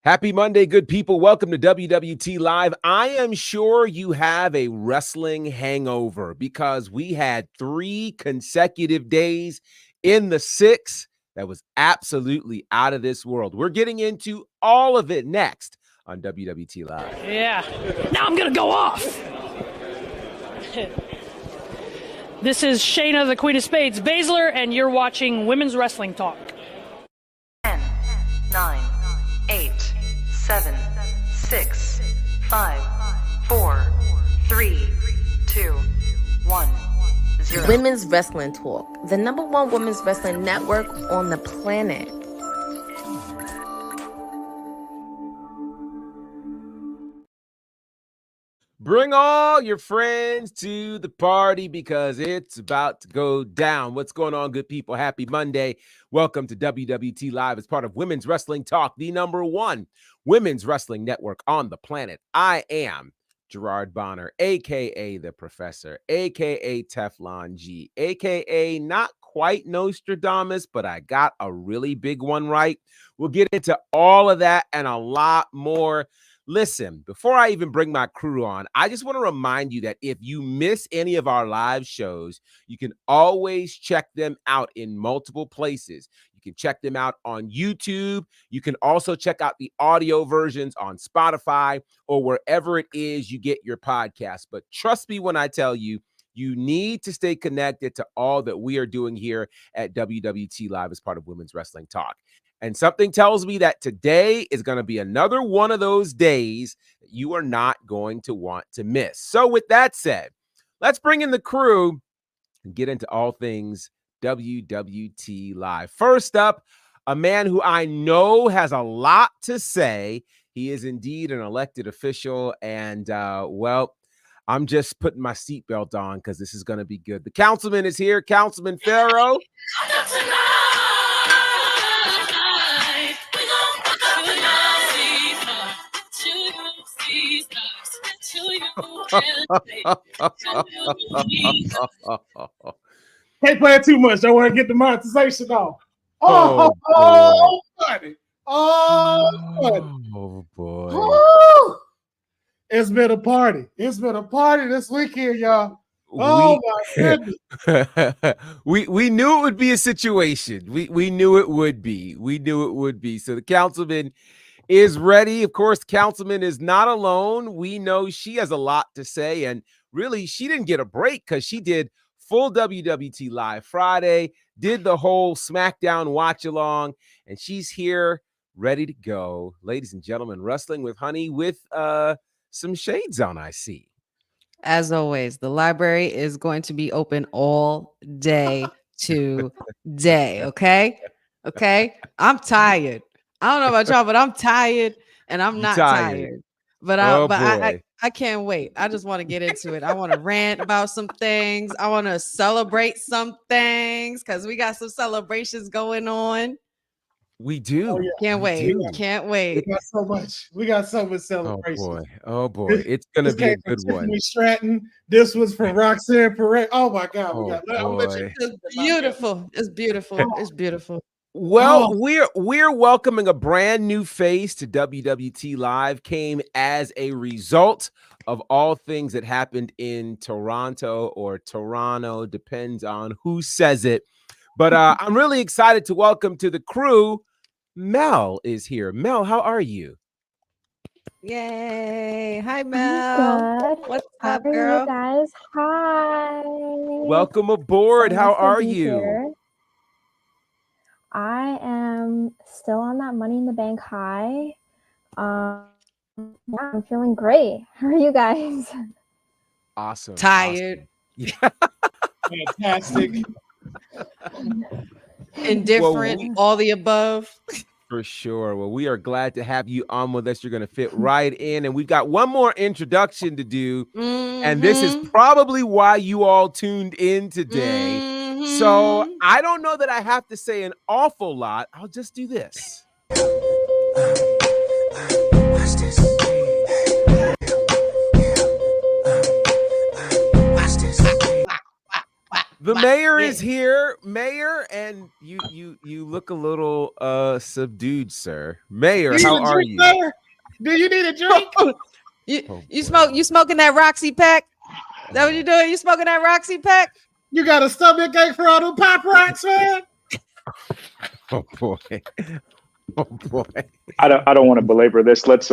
Happy Monday, good people. Welcome to WWT Live. I am sure you have a wrestling hangover because we had 3 consecutive days in the 6 that was absolutely out of this world. We're getting into all of it next on WWT Live. Yeah. Now I'm going to go off. This is Shayna, the Queen of Spades, Baszler, and you're watching Women's Wrestling Talk. 10, 9, 8, 7, 6, 5, 4, 3, 2, 1, 0. Women's Wrestling Talk, the #1 women's wrestling network on the planet. Bring all your friends to the party because it's about to go down. What's going on, good people? Happy Monday. Welcome to WWT Live as part of Women's Wrestling Talk, the #1 women's wrestling network on the planet. I am Gerard Bonner, a.k.a. The Professor, a.k.a. Teflon G, a.k.a. not quite Nostradamus, but I got a really big one right. We'll get into all of that and a lot more. Listen, before I even bring my crew on, I just want to remind you that if you miss any of our live shows, you can always check them out in multiple places. You can check them out on YouTube. You can also check out the audio versions on Spotify or wherever it is you get your podcast. But trust me when I tell you, you need to stay connected to all that we are doing here at WWT Live as part of Women's Wrestling Talk. And something tells me that today is going to be another one of those days that you are not going to want to miss. So with that said, let's bring in the crew and get into all things WWT Live. First up, a man who I know has a lot to say. He is indeed an elected official. And, I'm just putting my seatbelt on because this is going to be good. The councilman is here, Councilman Pharaoh. Can't play it too much. I want to get the monetization off. Oh, buddy. Buddy. Oh, boy. Woo! It's been a party. It's been a party this weekend, y'all. Oh, my goodness. we knew it would be a situation. We knew it would be. We knew it would be. So the councilman is ready. Of course, the councilman is not alone. We know she has a lot to say. And really, she didn't get a break because she did full WWT Live Friday, did the whole Smackdown watch along, and she's here ready to go. Ladies and gentlemen, Wrestling with Honey with some shades on, I see. As always, the library is going to be open all day today. Okay. I'm tired. I don't know about y'all, but I'm tired and I'm not tired. But I can't wait. I just want to get into it. I want to rant about some things. I want to celebrate some things because we got some celebrations going on. We do. Oh, yeah. Can't wait. Can't wait. We got so much celebration. Oh boy. It's gonna be a good one. Stratton. This was for Roxanne Perez. Oh my God. It's beautiful. It's beautiful. It's beautiful. Well, we're welcoming a brand new face to WWT Live. Came as a result of all things that happened in Toronto or Toronto, depends on who says it. But I'm really excited to welcome to the crew. Mel is here. Mel, how are you? Yay. Hi, Mel. Good. What's How up, are girl? you guys? Hi. Welcome aboard. So how nice to are be you? here. I am still on that Money in the Bank high. Yeah, I'm feeling great. How are you guys? Awesome. Tired. Awesome. Fantastic. Indifferent. All the above. For sure. Well, we are glad to have you on with us. You're going to fit right in. And we've got one more introduction to do. And this is probably why you all tuned in today. So I don't know that I have to say an awful lot. I'll just do this. Watch this. The mayor is here, Mayor, and you look a little subdued, sir. Mayor, how are you? Mayor? Do you need a drink? You smoking that Roxy pack? Is that what you doing? You smoking that Roxy pack? You got a stomach ache for all them pop rocks, man? Oh boy. Oh boy. I don't want to belabor this. Let's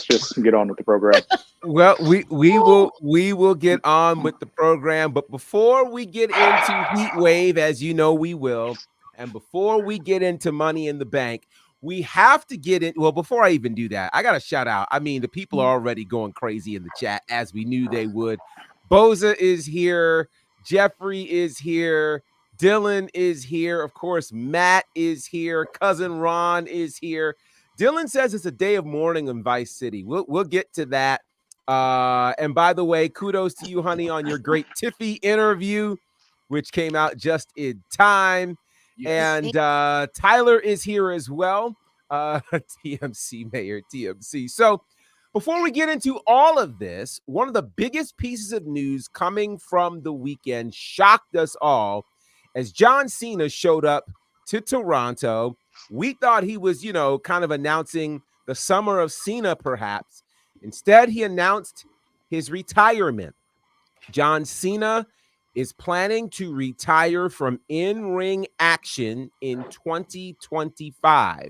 just get on with the program. Well, we will get on with the program, but before we get into Heatwave, as you know we will, and before we get into Money in the Bank, we have to get in. Well, before I even do that, I got to shout out. I mean, the people are already going crazy in the chat, as we knew they would. Boza is here. Jeffrey is here. Dylan is here. Of course, Matt is here. Cousin Ron is here. Dylan says it's a day of mourning in Vice City. We'll get to that. And by the way, kudos to you, honey, on your great Tiffy interview, which came out just in time. Yes. And Tyler is here as well. TMC, Mayor, TMC. So before we get into all of this, one of the biggest pieces of news coming from the weekend shocked us all as John Cena showed up to Toronto. We thought he was, kind of announcing the summer of Cena, perhaps. Instead, he announced his retirement. John Cena is planning to retire from in-ring action in 2025.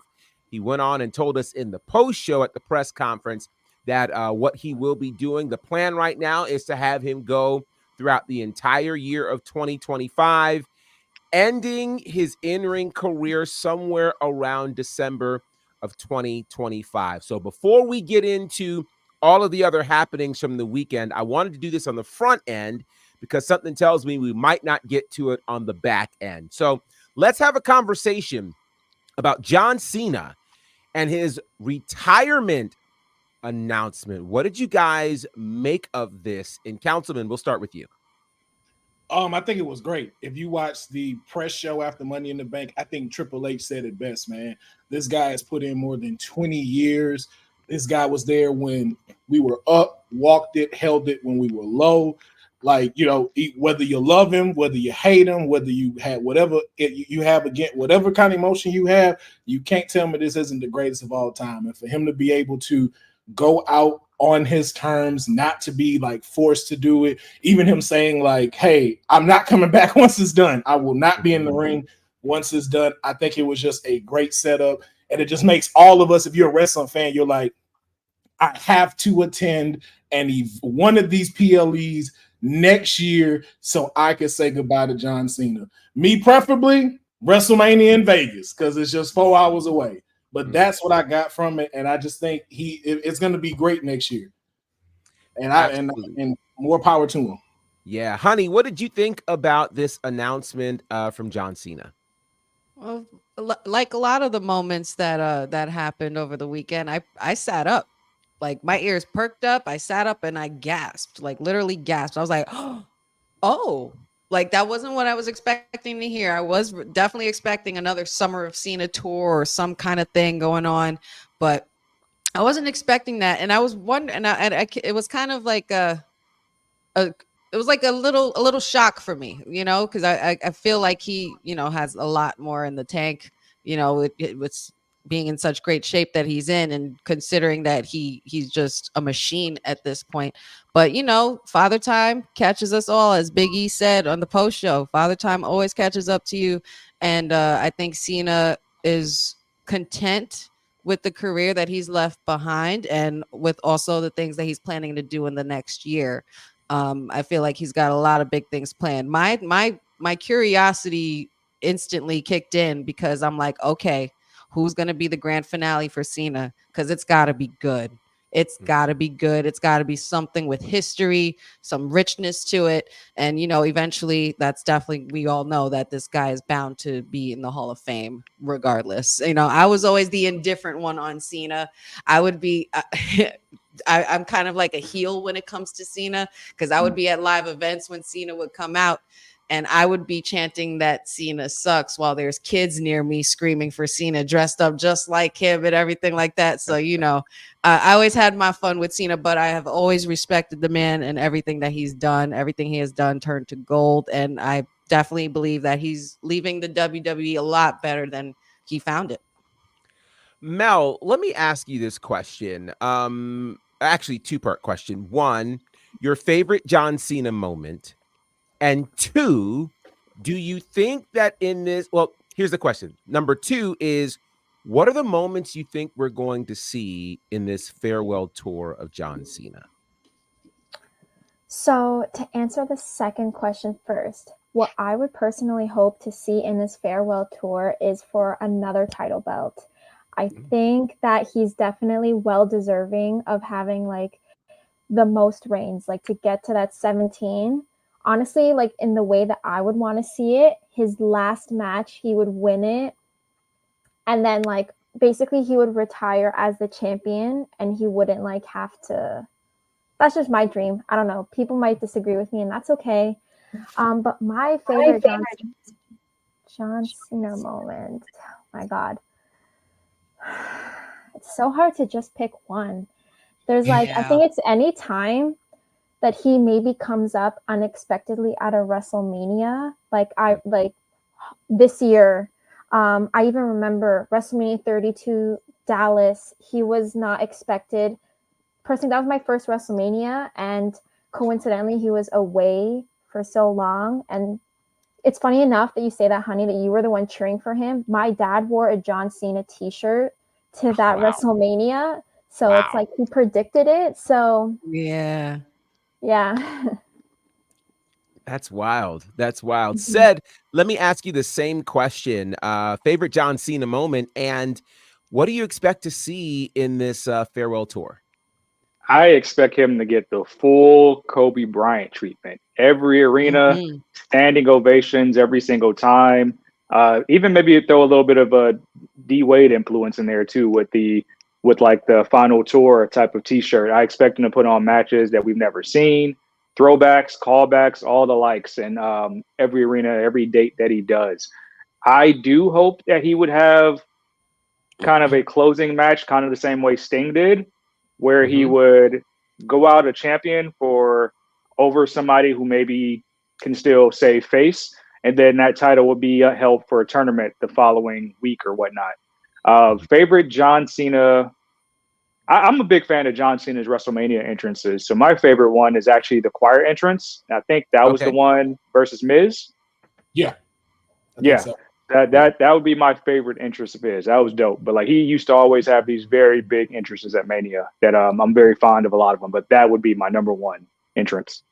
He went on and told us in the post-show at the press conference that what he will be doing, the plan right now is to have him go throughout the entire year of 2025, ending his in-ring career somewhere around December of 2025. So before we get into all of the other happenings from the weekend, I wanted to do this on the front end because something tells me we might not get to it on the back end. So let's have a conversation about John Cena and his retirement announcement. What did you guys make of this? And Councilman, we'll start with you. I think it was great. If you watch the press show after Money in the Bank, I think Triple H said it best, man. This guy has put in more than 20 years. This guy was there when we were up, walked it, held it when we were low. Like, whether you love him, whether you hate him, whether you had whatever you have again, whatever kind of emotion you have, you can't tell me this isn't the greatest of all time. And for him to be able to go out on his terms, not to be like forced to do it, even him saying like, hey, I'm not coming back once it's done. I will not be in the ring once it's done. I think it was just a great setup. And it just makes all of us, if you're a wrestling fan, you're like, I have to attend one of these PLEs next year so I can say goodbye to John Cena. Me preferably WrestleMania in Vegas because it's just 4 hours away. But that's what I got from it, and I just think it's going to be great next year. And more power to him. Yeah, honey, what did you think about this announcement from John Cena? Well, like a lot of the moments that happened over the weekend, I sat up, like my ears perked up. I sat up and I gasped, like literally gasped. I was like, oh. Like, that wasn't what I was expecting to hear. I was definitely expecting another Summer of Cena tour or some kind of thing going on, but I wasn't expecting that. And I was wondering, it was kind of like it was like a little shock for me, because I feel like he, has a lot more in the tank, it was being in such great shape that he's in, and considering that he's just a machine at this point. But Father Time catches us all, as Big E said on the post show. Father Time always catches up to you, and I think Cena is content with the career that he's left behind, and with also the things that he's planning to do in the next year. I feel like he's got a lot of big things planned. My curiosity instantly kicked in because I'm like, okay, who's going to be the grand finale for Cena? Because it's got to be good. It's got to be good. It's got to be something with history, some richness to it. And, eventually that's definitely, we all know that this guy is bound to be in the Hall of Fame regardless. I was always the indifferent one on Cena. I would be, I'm kind of like a heel when it comes to Cena, because I would be at live events when Cena would come out. and I would be chanting that Cena sucks while there's kids near me screaming for Cena dressed up just like him and everything like that. So, I always had my fun with Cena, but I have always respected the man and everything that he's done. Everything he has done turned to gold. And I definitely believe that he's leaving the WWE a lot better than he found it. Mel, let me ask you this question. Actually, two-part question. One, your favorite John Cena moment. And two, do you think that in this, well, here's the question. Number two is, what are the moments you think we're going to see in this farewell tour of John Cena? So, to answer the second question first, what I would personally hope to see in this farewell tour is for another title belt. I think that he's definitely well deserving of having like the most reigns, like to get to that 17. Honestly, like in the way that I would want to see it, his last match, he would win it. And then like basically he would retire as the champion and he wouldn't like have to. That's just my dream. I don't know. People might disagree with me and that's okay. But my favorite John Cena moment, oh my God. It's so hard to just pick one. There's like, I think it's any time that he maybe comes up unexpectedly at a WrestleMania. Like this year, I even remember WrestleMania 32 Dallas. He was not expected. Personally, that was my first WrestleMania, and coincidentally, he was away for so long. And it's funny enough that you say that, honey, that you were the one cheering for him. My dad wore a John Cena t-shirt to that WrestleMania. So it's like he predicted it. So yeah. That's wild. That's wild. Said, let me ask you the same question. Favorite John Cena moment, and what do you expect to see in this farewell tour? I expect him to get the full Kobe Bryant treatment. Every arena, standing ovations every single time. Even maybe throw a little bit of a D Wade influence in there too with like the final tour type of t-shirt. I expect him to put on matches that we've never seen, throwbacks, callbacks, all the likes, and every arena, every date that he does. I do hope that he would have kind of a closing match, kind of the same way Sting did, where he would go out a champion for over somebody who maybe can still say face, and then that title would be held for a tournament the following week or whatnot. Favorite John Cena. I'm a big fan of John Cena's WrestleMania entrances. So my favorite one is actually the choir entrance. I think that was the one versus Miz. Yeah. So. That would be my favorite entrance of his. That was dope. But like he used to always have these very big entrances at Mania that I'm very fond of a lot of them. But that would be my number one entrance.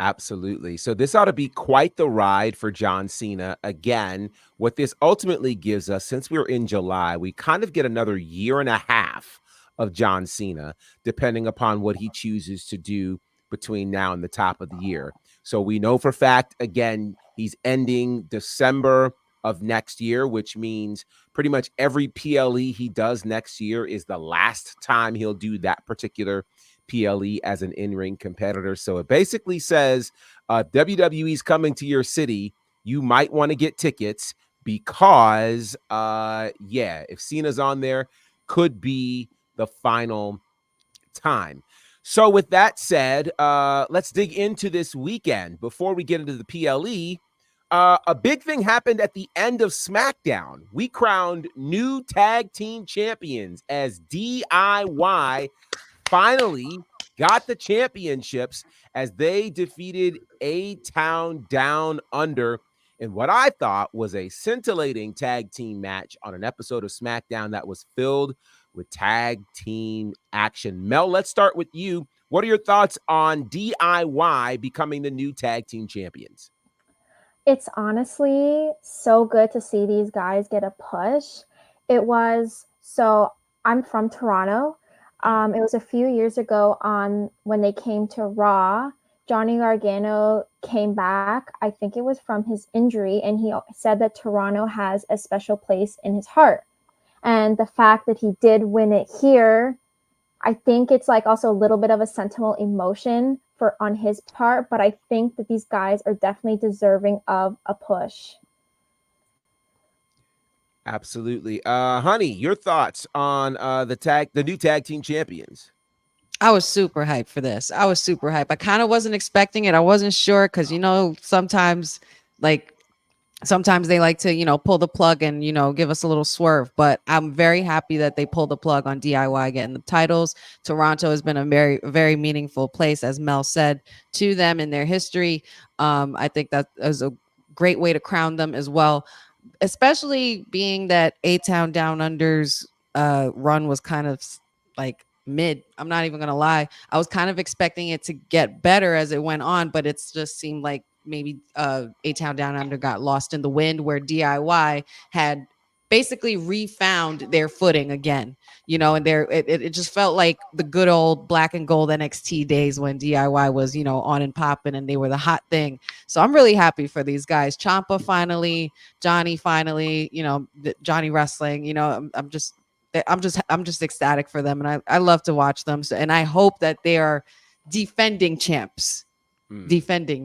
Absolutely. So this ought to be quite the ride for John Cena. Again, what this ultimately gives us, since we're in July, we kind of get another year and a half of John Cena, depending upon what he chooses to do between now and the top of the year. So we know for fact, again, he's ending December of next year, which means pretty much every PLE he does next year is the last time he'll do that particular PLE as an in-ring competitor. So it basically says WWE's coming to your city. You might want to get tickets because, if Cena's on there, could be the final time. So with that said, let's dig into this weekend. Before we get into the PLE, a big thing happened at the end of Smackdown. We crowned new tag team champions as DIY finally got the championships as they defeated A-Town Down Under in what I thought was a scintillating tag team match on an episode of Smackdown that was filled with tag team action. Mel, let's start with you. What are your thoughts on DIY becoming the new tag team champions? It's honestly so good to see these guys get a push. I'm from Toronto. It was a few years ago when they came to Raw. Johnny Gargano came back. I think it was from his injury, and he said that Toronto has a special place in his heart. And the fact that he did win it here, I think it's like also a little bit of a sentimental emotion on his part, but I think that these guys are definitely deserving of a push. Absolutely. Honey, your thoughts on the new tag team champions? I was super hyped for this. I was super hyped. I kind of wasn't expecting it. I wasn't sure because, sometimes they like to, pull the plug and, give us a little swerve. But I'm very happy that they pulled the plug on DIY getting the titles. Toronto has been a very, very meaningful place, as Mel said, to them in their history. I think that is a great way to crown them as well, especially being that A-Town Down Under's run was kind of like mid. I'm not even gonna lie. I was kind of expecting it to get better as it went on, but it's just seemed like maybe A-Town Down Under got lost in the wind, where DIY had basically refound their footing again, and it just felt like the good old black and gold NXT days when DIY was, on and popping and they were the hot thing. So I'm really happy for these guys. Ciampa finally, Johnny finally, Johnny Wrestling, I'm just ecstatic for them, and I love to watch them. So, and I hope that they are defending champs. Mm-hmm.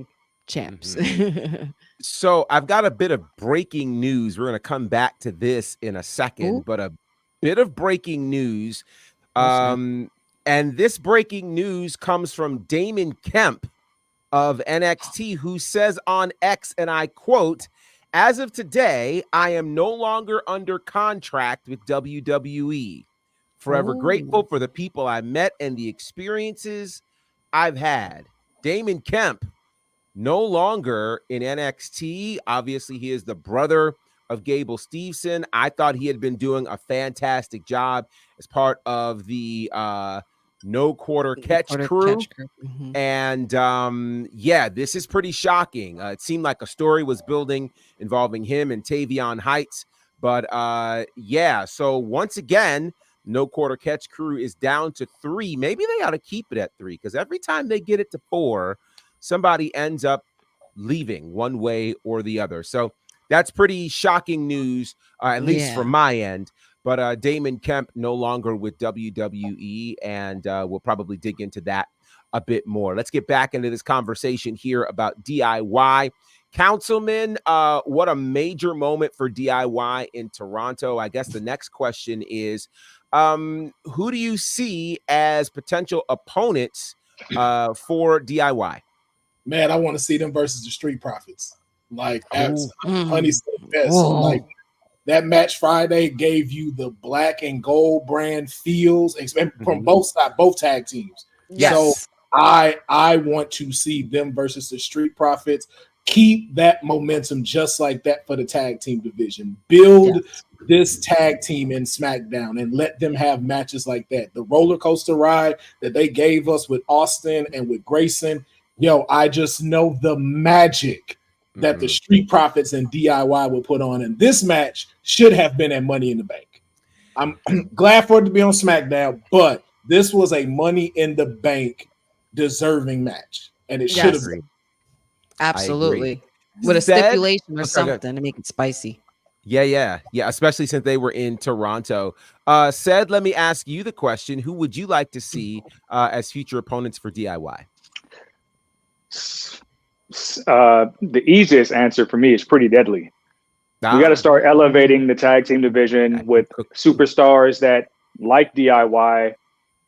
So I've got a bit of breaking news. We're going to come back to this in a second, but a bit of breaking news. And this breaking news comes from Damon Kemp of NXT, who says on X, and I quote, "As of today, I am no longer under contract with WWE. Forever grateful for the people I met and the experiences I've had." Damon Kemp, no longer in NXT. Obviously, he is the brother of Gable Steveson. I thought he had been doing a fantastic job as part of the No Quarter Catch crew. Mm-hmm. And this is pretty shocking. It seemed like a story was building involving him and Tavion Heights. But so once again, No Quarter Catch crew is down to 3. Maybe they ought to keep it at 3, because every time they get it to 4, somebody ends up leaving one way or the other. So that's pretty shocking news, at least from my end. But Damon Kemp no longer with WWE, and we'll probably dig into that a bit more. Let's get back into this conversation here about DIY. Councilman, what a major moment for DIY in Toronto. I guess the next question is, who do you see as potential opponents for DIY? Man, I want to see them versus the Street Profits. Like, as Honey said best, like that match Friday gave you the black and gold brand feels from both sides, both tag teams. Yes. So I want to see them versus the Street Profits. Keep that momentum just like that for the tag team division. Build this tag team in SmackDown and let them have matches like that. The roller coaster ride that they gave us with Austin and with Grayson. I just know the magic that the Street Profits and DIY will put on. And this match should have been at Money in the Bank. I'm glad for it to be on SmackDown, but this was a Money in the Bank deserving match. And it should have been. Absolutely. With a stipulation or something to make it spicy. Yeah. Especially since they were in Toronto. Said, let me ask you the question. Who would you like to see as future opponents for DIY? The easiest answer for me is Pretty Deadly. We got to start elevating the tag team division with superstars that, like DIY,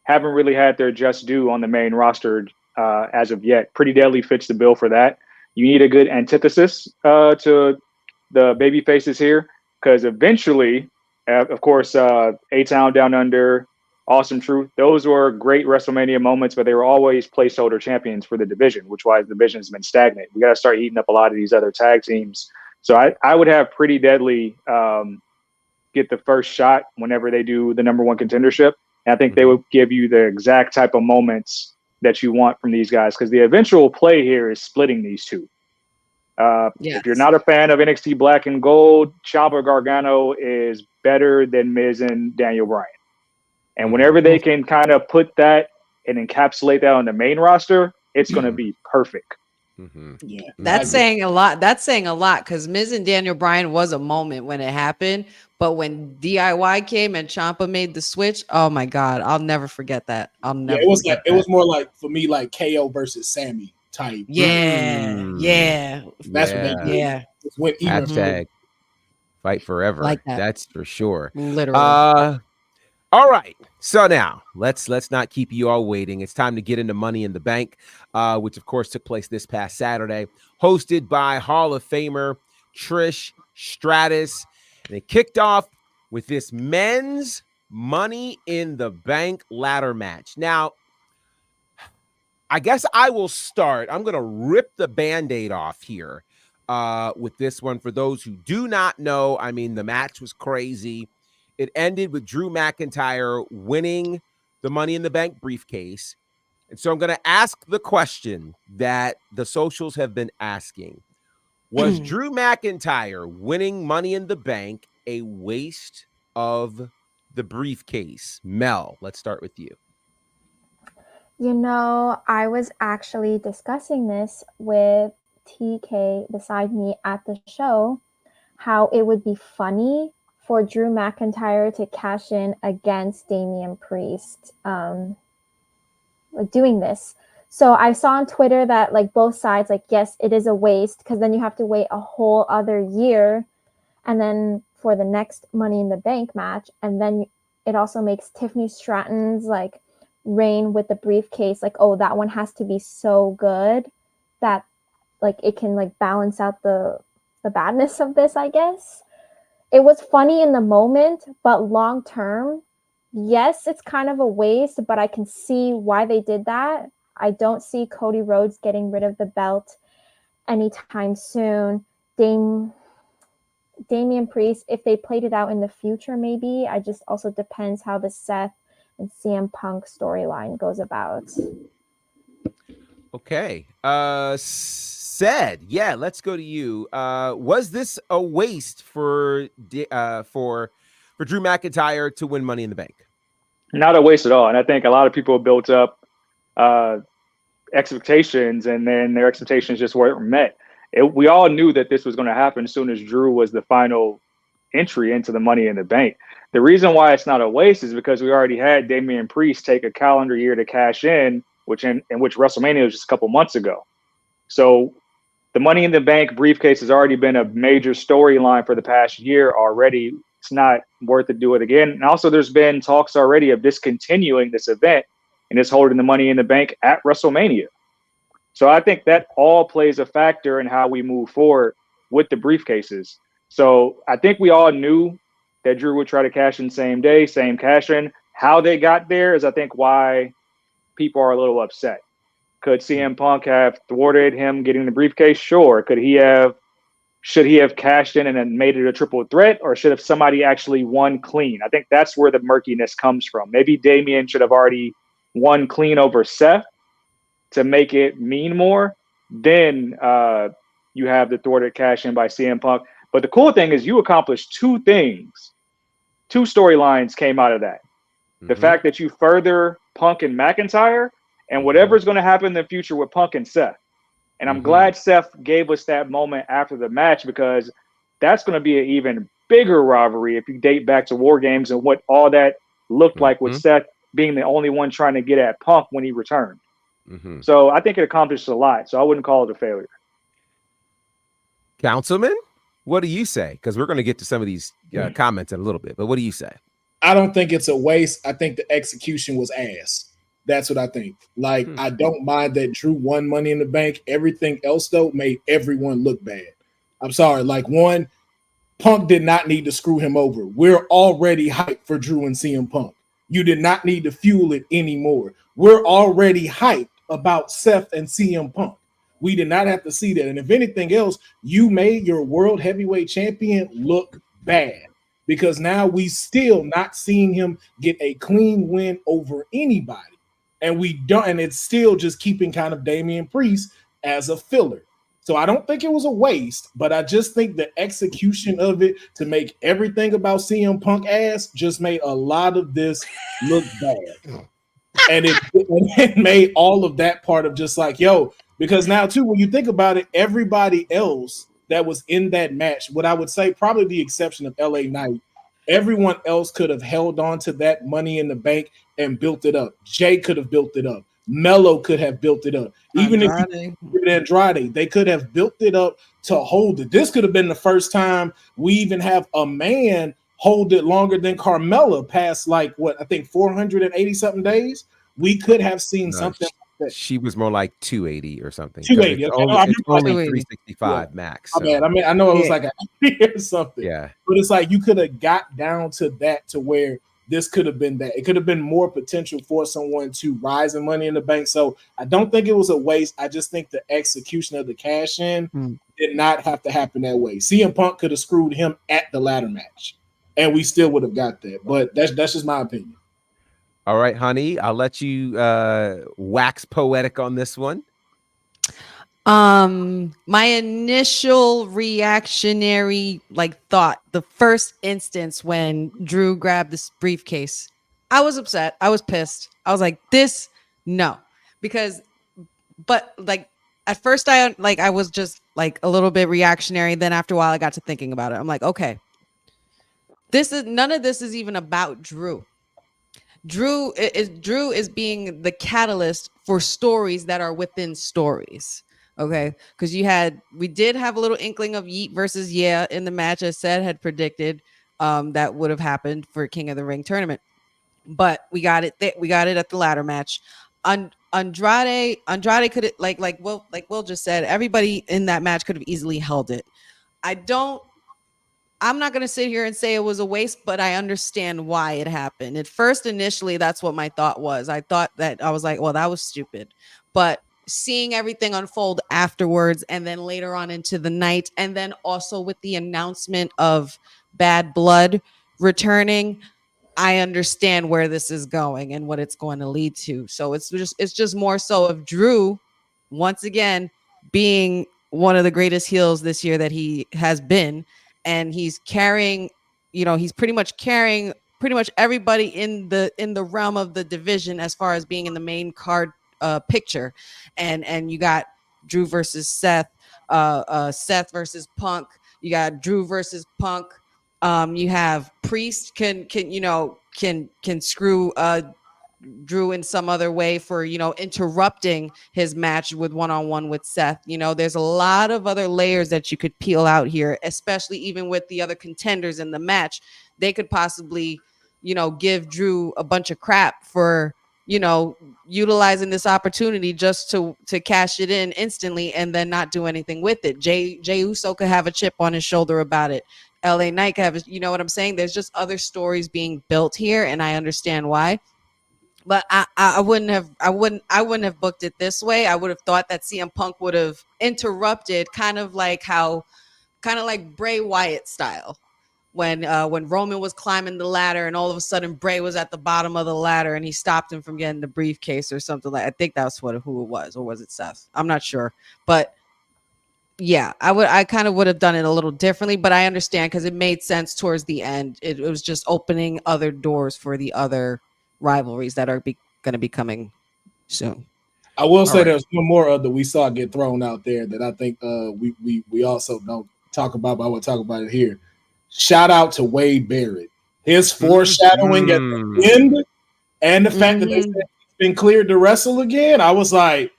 haven't really had their just due on the main roster as of yet. Pretty Deadly fits the bill for that. You need a good antithesis to the baby faces here, because eventually, of course, A-Town Down Under, Awesome Truth, those were great WrestleMania moments, but they were always placeholder champions for the division, which why the division has been stagnant. We got to start eating up a lot of these other tag teams. So I would have Pretty Deadly get the first shot whenever they do the number 1 contendership. And I think they would give you the exact type of moments that you want from these guys, because the eventual play here is splitting these two. If you're not a fan of NXT Black and Gold, Ciampa Gargano is better than Miz and Daniel Bryan. And whenever they can kind of put that and encapsulate that on the main roster, it's going to be perfect. Yeah, That's saying a lot. That's saying a lot because Miz and Daniel Bryan was a moment when it happened. But when DIY came and Ciampa made the switch, oh my God, I'll never forget that. I'll never it was forget like that. it was more like for me like KO versus Sammy type. Yeah. That's what they did. Yeah. Just went even Hashtag fight forever. Like that. That's for sure. Literally. All right. So now let's not keep you all waiting. It's time to get into Money in the Bank, which of course took place this past Saturday, hosted by Hall of Famer Trish Stratus. And it kicked off with this men's Money in the Bank ladder match. Now, I guess I will start. I'm going to rip the Band-Aid off here with this one. For those who do not know, I mean, the match was crazy. It ended with Drew McIntyre winning the Money in the Bank briefcase. And so I'm going to ask the question that the socials have been asking. Was Drew McIntyre winning Money in the Bank a waste of the briefcase? Mel, let's start with you. You know, I was actually discussing this with TK beside me at the show, how it would be funny for Drew McIntyre to cash in against Damian Priest, like doing this. So I saw on Twitter that like both sides, like, yes, it is a waste because then you have to wait a whole other year and then for the next Money in the Bank match. And then it also makes Tiffany Stratton's like reign with the briefcase, like, oh, that one has to be so good that like it can like balance out the badness of this, I guess. It was funny in the moment, but long term, yes, it's kind of a waste, but I can see why they did that. I don't see Cody Rhodes getting rid of the belt anytime soon. Damian Priest, if they played it out in the future, maybe. I just also depends how the Seth and CM Punk storyline goes about. Okay. Said, yeah, let's go to you. Was this a waste for Drew McIntyre to win Money in the Bank? Not a waste at all. And I think a lot of people built up expectations, and then their expectations just weren't met. We all knew that this was going to happen as soon as Drew was the final entry into the Money in the Bank. The reason why it's not a waste is because we already had Damian Priest take a calendar year to cash in which WrestleMania was just a couple months ago. So the Money in the Bank briefcase has already been a major storyline for the past year already. It's not worth to do it again. And also there's been talks already of discontinuing this event and just holding the Money in the Bank at WrestleMania. So I think that all plays a factor in how we move forward with the briefcases. So I think we all knew that Drew would try to cash in same day, same cash in. How they got there is, I think, why people are a little upset. Could CM Punk have thwarted him getting the briefcase? Sure. Should he have cashed in and then made it a triple threat, or should have somebody actually won clean? I think that's where the murkiness comes from. Maybe Damian should have already won clean over Seth to make it mean more. Then you have the thwarted cash in by CM Punk. But the cool thing is you accomplished two things. Two storylines came out of that. Mm-hmm. The fact that you further Punk and McIntyre, and whatever's going to happen in the future with Punk and Seth. And I'm glad Seth gave us that moment after the match, because that's going to be an even bigger rivalry if you date back to War Games and what all that looked like with Seth being the only one trying to get at Punk when he returned. So I think it accomplished a lot. So I wouldn't call it a failure. Councilman, what do you say? Because we're going to get to some of these comments in a little bit, but what do you say? I don't think it's a waste. I think the execution was ass. That's what I think. Like, I don't mind that Drew won Money in the Bank. Everything else, though, made everyone look bad. I'm sorry. Like, one, Punk did not need to screw him over. We're already hyped for Drew and CM Punk. You did not need to fuel it anymore. We're already hyped about Seth and CM Punk. We did not have to see that. And if anything else, you made your world heavyweight champion look bad, because now we still not seeing him get a clean win over anybody. And we don't, and it's still just keeping kind of Damian Priest as a filler. So I don't think it was a waste, but I just think the execution of it to make everything about CM Punk ass just made a lot of this look bad. And it made all of that part of just like, yo, Because now, too, when you think about it, everybody else that was in that match, what I would say, probably the exception of LA Knight, everyone else could have held on to that Money in the Bank and built it up. Jay could have built it up. Melo could have built it up. Even Andrade. if Andrade, they could have built it up to hold it. This could have been the first time we even have a man hold it longer than Carmella past, like, what, I think 480 something days. We could have seen something like that. She was more like 280 or something. 280. It's Okay. only, it's only 280. 365 max. My bad. I mean, I know it was like or something. Yeah. But it's like you could have got down to that, to where this could have been that. It could have been more potential for someone to rise in Money in the Bank. So I don't think it was a waste. I just think the execution of the cash in did not have to happen that way. CM Punk could have screwed him at the ladder match, and we still would have got that. But that's just my opinion. All right, honey, I'll let you wax poetic on this one. My initial reactionary thought, the first instance when Drew grabbed this briefcase, I was upset. I was pissed. I was like, no, because, but at first I was just a little bit reactionary. Then after a while I got to thinking about it. I'm like, okay, none of this is even about Drew. Drew is being the catalyst for stories that are within stories. Okay, because we did have a little inkling of Yeet versus in the match, as Seth had predicted, that would have happened for King of the Ring tournament, but we got it. We got it at the ladder match. Andrade could have, like Will just said, everybody in that match could have easily held it. I'm not going to sit here and say it was a waste, but I understand why it happened. At first, initially, that's what my thought was. I was like, well, that was stupid. But seeing everything unfold afterwards, and then later on into the night, and then also with the announcement of Bad Blood returning, I understand where this is going and what it's going to lead to. So it's just more so of Drew, once again, being one of the greatest heels this year that he has been. And he's carrying, he's pretty much carrying everybody in the realm of the division as far as being in the main card picture. And you got Drew versus Seth, Seth versus Punk. You got Drew versus Punk. You have Priest can screw Drew in some other way for interrupting his match with one-on-one with Seth. There's a lot of other layers that you could peel out here, especially even with the other contenders in the match. They could possibly give Drew a bunch of crap for utilizing this opportunity just to cash it in instantly and then not do anything with it. Jay Uso could have a chip on his shoulder about it. LA Knight could have, you know what I'm saying? There's just other stories being built here, and I understand why. But I wouldn't have booked it this way. I would have thought that CM Punk would have interrupted, kind of like Bray Wyatt style, when Roman was climbing the ladder and all of a sudden Bray was at the bottom of the ladder and he stopped him from getting the briefcase or something like. I think that's who it was, or was it Seth? I'm not sure, but yeah, I kind of would have done it a little differently, but I understand because it made sense towards the end. It was just opening other doors for the other rivalries that are going to be coming soon. I will say there's one more that we saw get thrown out there that I think we also don't talk about, but I will talk about it here. Shout out to Wade Barrett. His foreshadowing at the end, and the fact that they said he's been cleared to wrestle again. I was like,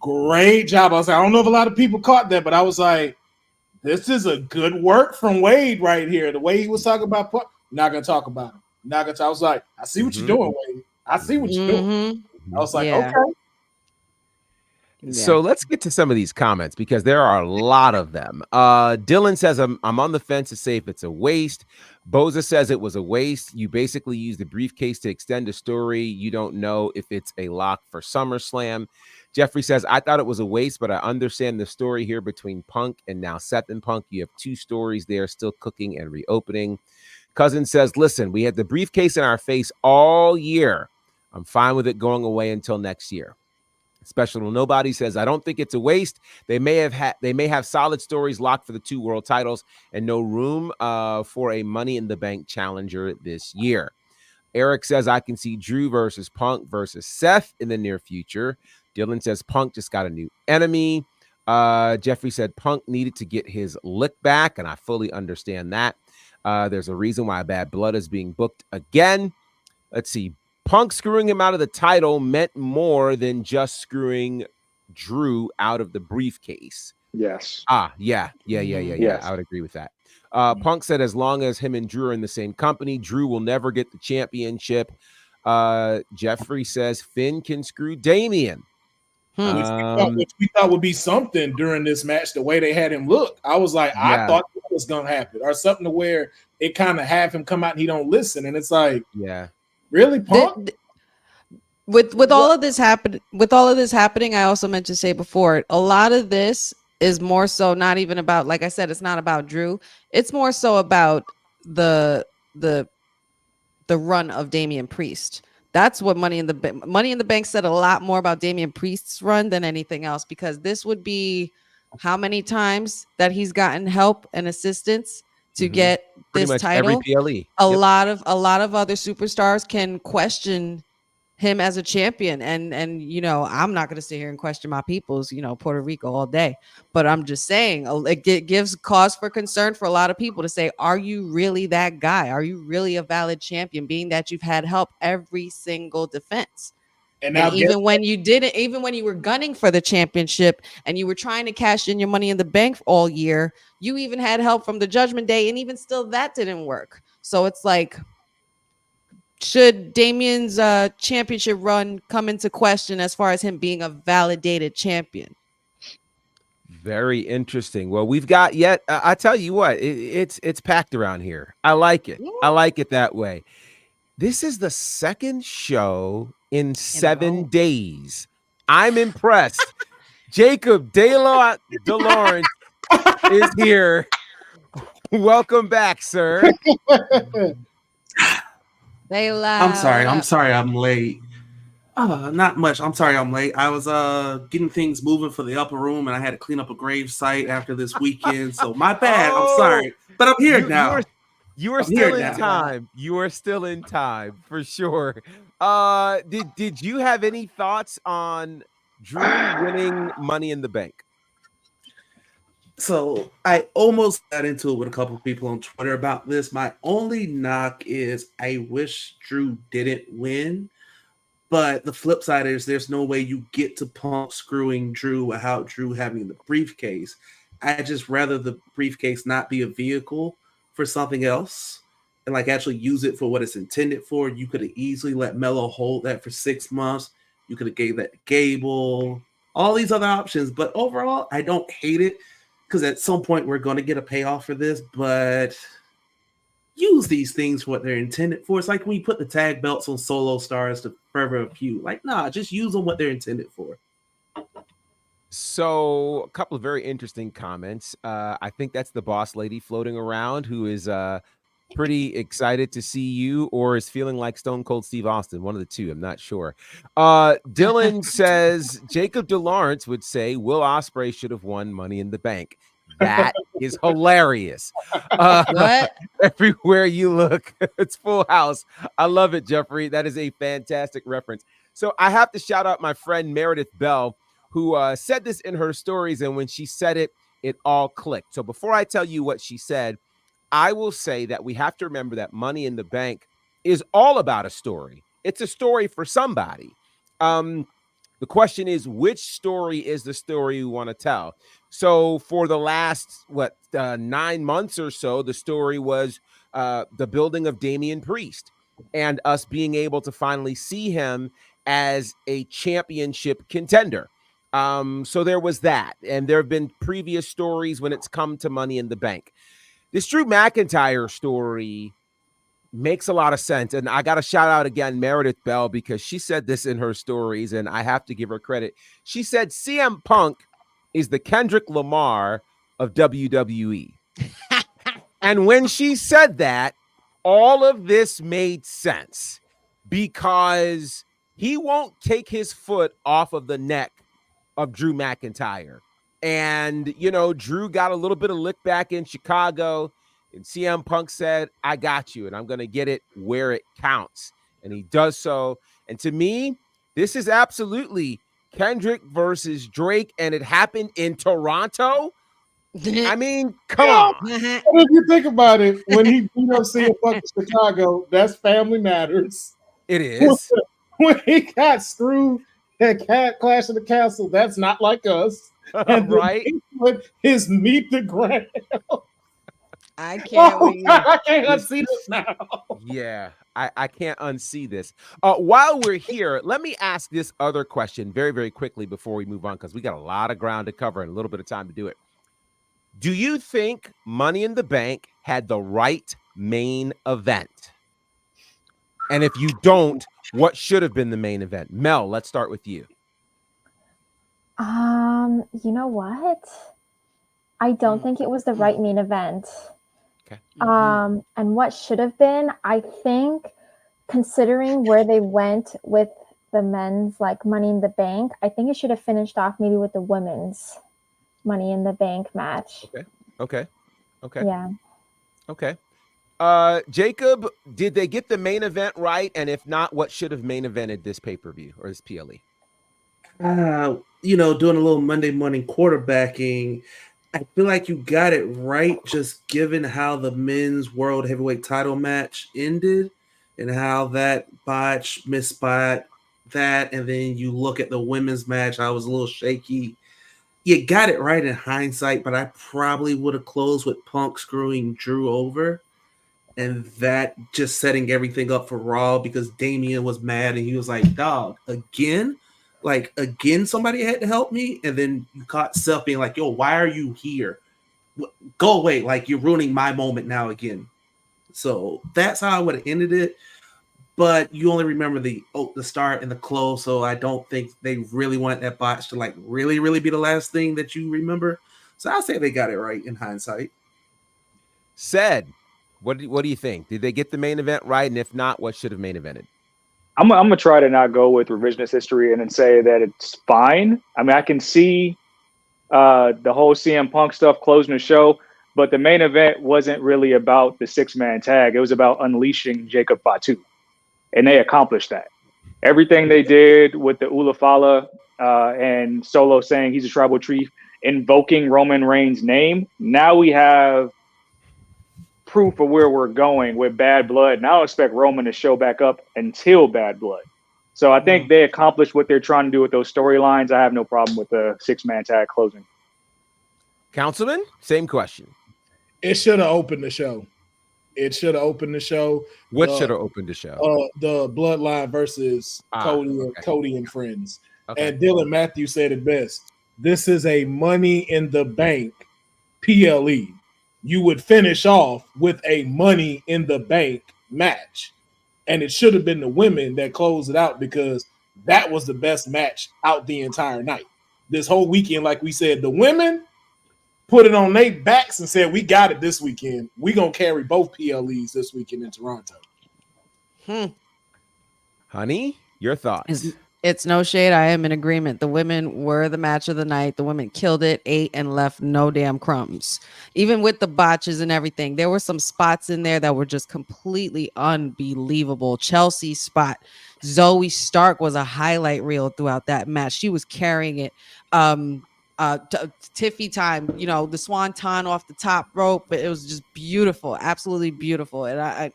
great job. I was like, I don't know if a lot of people caught that, but I was like, this is a good work from Wade right here. The way he was talking about, not gonna talk about him. I was like, I see what you're doing, Wade. I see what you're doing. I was like, okay. So let's get to some of these comments because there are a lot of them. Dylan says, I'm on the fence to say if it's a waste. Boza says it was a waste. You basically use the briefcase to extend a story. You don't know if it's a lock for SummerSlam. Jeffrey says, I thought it was a waste, but I understand the story here between Punk and now Seth and Punk. You have two stories there still cooking and reopening. Cousin says, listen, we had the briefcase in our face all year. I'm fine with it going away until next year. Special Nobody says, I don't think it's a waste. They may have solid stories locked for the 2 world titles and no room for a Money in the Bank challenger this year. Eric says, I can see Drew versus Punk versus Seth in the near future. Dylan says Punk just got a new enemy. Jeffrey said Punk needed to get his lick back, and I fully understand that. There's a reason why Bad Blood is being booked again. Let's see. Punk screwing him out of the title meant more than just screwing Drew out of the briefcase. Yes. Yeah. Yes. I would agree with that. Punk said as long as him and Drew are in the same company, Drew will never get the championship. Jeffrey says Finn can screw Damian. Which we thought would be something during this match, the way they had him look. I was like, I thought that was going to happen, or something to where it kind of have him come out and he don't listen. And it's like, really, Punk? With all of this happening, I also meant to say before, a lot of this is more so not even about, like I said, it's not about Drew. It's more so about the run of Damian Priest. That's what Money in the Bank said a lot more about Damian Priest's run than anything else, because this would be how many times that he's gotten help and assistance to get Pretty this much title. every PLE. A lot of other superstars can question him as a champion, and I'm not going to sit here and question my people's Puerto Rico all day, but I'm just saying it gives cause for concern for a lot of people to say, are you really that guy? Are you really a valid champion, being that you've had help every single defense? And even when you were gunning for the championship and you were trying to cash in your Money in the Bank all year, you even had help from the Judgment Day, and even still that didn't work. So it's like, should Damian's championship run come into question as far as him being a validated champion? Very interesting. Well, we've got I tell you what, it's packed around here. I like it. I like it that way. This is the second show in 7 days. I'm impressed. Jacob DeLawrence is here. Welcome back, sir. I'm sorry I'm late. Not much. I'm sorry I'm late. I was getting things moving for the upper room, and I had to clean up a grave site after this weekend. So my bad. I'm sorry. But I'm here now. You are still in time. You are still in time for sure. Did you have any thoughts on Drew winning Money in the Bank? So I almost got into it with a couple of people on Twitter about this. My only knock is I wish Drew didn't win, but the flip side is there's no way you get to Punk screwing Drew without Drew having the briefcase. I just rather the briefcase not be a vehicle for something else and actually use it for what it's intended for. You could have easily let Melo hold that for 6 months. You could have gave that to Gable, all these other options. But overall, I don't hate it, because at some point we're going to get a payoff for this, but use these things for what they're intended for. It's like when you put the tag belts on solo stars to further a feud. Just use them what they're intended for. So a couple of very interesting comments. I think that's the boss lady floating around who is pretty excited to see you, or is feeling like Stone Cold Steve Austin. One of the two. I'm not sure. Dylan says Jacob DeLawrence would say Will Ospreay should have won Money in the Bank. That is hilarious. What? Everywhere you look, it's Full House. I love it, Jeffrey. That is a fantastic reference. So I have to shout out my friend Meredith Bell, who said this in her stories, and when she said it, it all clicked. So before I tell you what she said, I will say that we have to remember that Money in the Bank is all about a story. It's a story for somebody. The question is, which story is the story you want to tell? So for the last, 9 months or so, the story was the building of Damian Priest and us being able to finally see him as a championship contender. So there was that. And there have been previous stories when it's come to Money in the Bank. This Drew McIntyre story makes a lot of sense. And I got to shout out again Meredith Bell, because she said this in her stories, and I have to give her credit. She said CM Punk is the Kendrick Lamar of WWE. And when she said that, all of this made sense, because he won't take his foot off of the neck of Drew McIntyre. And, Drew got a little bit of lick back in Chicago, and CM Punk said, I got you, and I'm going to get it where it counts. And he does so. And to me, this is absolutely Kendrick versus Drake, and it happened in Toronto. I mean, come Yeah. on. If you think about it, when he beat up CM Punk in Chicago, that's Family Matters. It is. When he got screwed at Clash of the Castle, that's Not Like Us. And Right? with his Meet the Ground. I can't wait. I can't unsee this now. Yeah, I can't unsee this. While we're here, let me ask this other question very, very quickly before we move on, because we got a lot of ground to cover and a little bit of time to do it. Do you think Money in the Bank had the right main event? And if you don't, what should have been the main event? Mel, let's start with you. You know what? I don't think it was the right main event. Okay. And what should have been, I think, considering where they went with the men's like Money in the Bank, I think it should have finished off maybe with the women's Money in the Bank match. Okay. Yeah. Okay. Jacob, did they get the main event right? And if not, what should have main evented this pay-per-view or this PLE? Doing a little Monday morning quarterbacking, I feel like you got it right, just given how the men's world heavyweight title match ended and how that botch misspot that. And then you look at the women's match, I was a little shaky. You got it right in hindsight, but I probably would have closed with Punk screwing Drew over and that just setting everything up for Raw because Damian was mad and he was like, dog, again? Like, again, somebody had to help me? And then you caught Seth being like, yo, why are you here? Go away. Like, you're ruining my moment now again. So that's how I would have ended it. But you only remember the start and the close, so I don't think they really want that botch to like really, really be the last thing that you remember. So I'll say they got it right in hindsight. Said, what do you think? Did they get the main event right? And if not, what should have main evented? I'm gonna try to not go with revisionist history and then say that it's fine. I mean, I can see the whole CM Punk stuff closing the show, but the main event wasn't really about the 6-man tag. It was about unleashing Jacob Fatu. And they accomplished that. Everything they did with the Ulafala and Solo saying he's a tribal chief, invoking Roman Reigns' name. Now we have proof of where we're going with Bad Blood. And I don't expect Roman to show back up until Bad Blood. So I think they accomplished what they're trying to do with those storylines. I have no problem with the 6-man tag closing. Councilman, same question. It should have opened the show. What should have opened the show? The Bloodline versus Cody and friends. Okay. And Dylan Matthews said it best. This is a Money in the Bank PLE. You would finish off with a Money in the Bank match. And it should have been the women that closed it out because that was the best match out the entire night. This whole weekend, like we said, the women put it on their backs and said, we got it this weekend. We're going to carry both PLEs this weekend in Toronto. Honey, your thoughts? It's no shade. I am in agreement. The women were the match of the night. The women killed it, ate, and left no damn crumbs. Even with the botches and everything, there were some spots in there that were just completely unbelievable. Chelsea's spot. Zoe Stark was a highlight reel throughout that match. She was carrying it. Tiffy time, the swanton off the top rope, but it was just beautiful, absolutely beautiful. And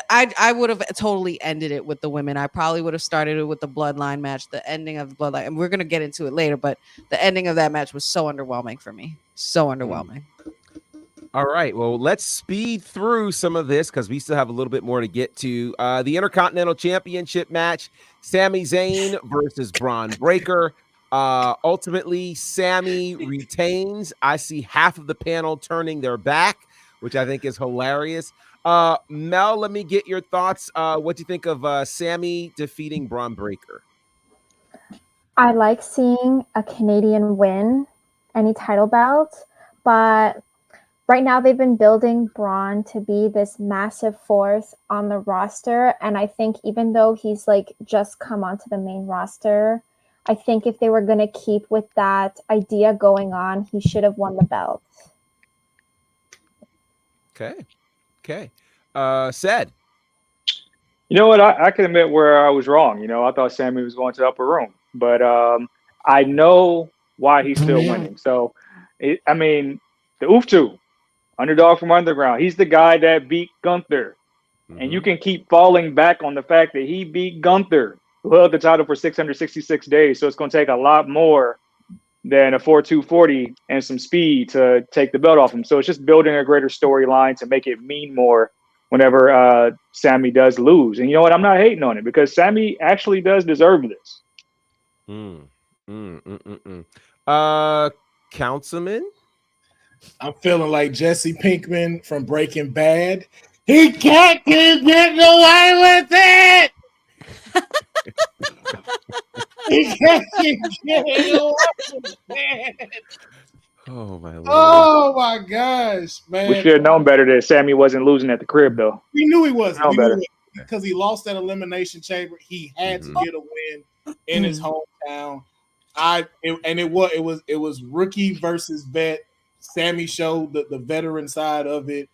I would have totally ended it with the women. I probably would have started it with the Bloodline match, the ending of the Bloodline, and we're gonna get into it later. But the ending of that match was so underwhelming for me, so underwhelming. All right, well, let's speed through some of this because we still have a little bit more to get to. The Intercontinental Championship match: Sami Zayn versus Braun Breaker. Ultimately, Sammy retains. I see half of the panel turning their back, which I think is hilarious. Mel, let me get your thoughts. What do you think of Sammy defeating Braun Breaker? I like seeing a Canadian win any title belt, but right now they've been building Braun to be this massive force on the roster, and I think even though he's like just come onto the main roster, I think if they were going to keep with that idea going on, he should have won the belt. Okay. Said. You know what? I can admit where I was wrong. I thought Sammy was going to the upper room, but I know why he's still winning. So, I mean, the Uftu, underdog from underground. He's the guy that beat Gunther. And you can keep falling back on the fact that he beat Gunther, who held the title for 666 days. So it's going to take a lot more than a 4-2-40 and some speed to take the belt off him. So it's just building a greater storyline to make it mean more whenever Sammy does lose. And you know what? I'm not hating on it because Sammy actually does deserve this. Councilman? I'm feeling like Jesse Pinkman from Breaking Bad. He can't keep getting away with it. He can't keep getting away with it. Oh my Lord. Oh my gosh, man. We should have known better that Sammy wasn't losing at the crib, though. We knew he wasn't. We knew because he lost that elimination chamber. He had to get a win in his hometown. It was rookie versus vet. Sammy showed the veteran side of it.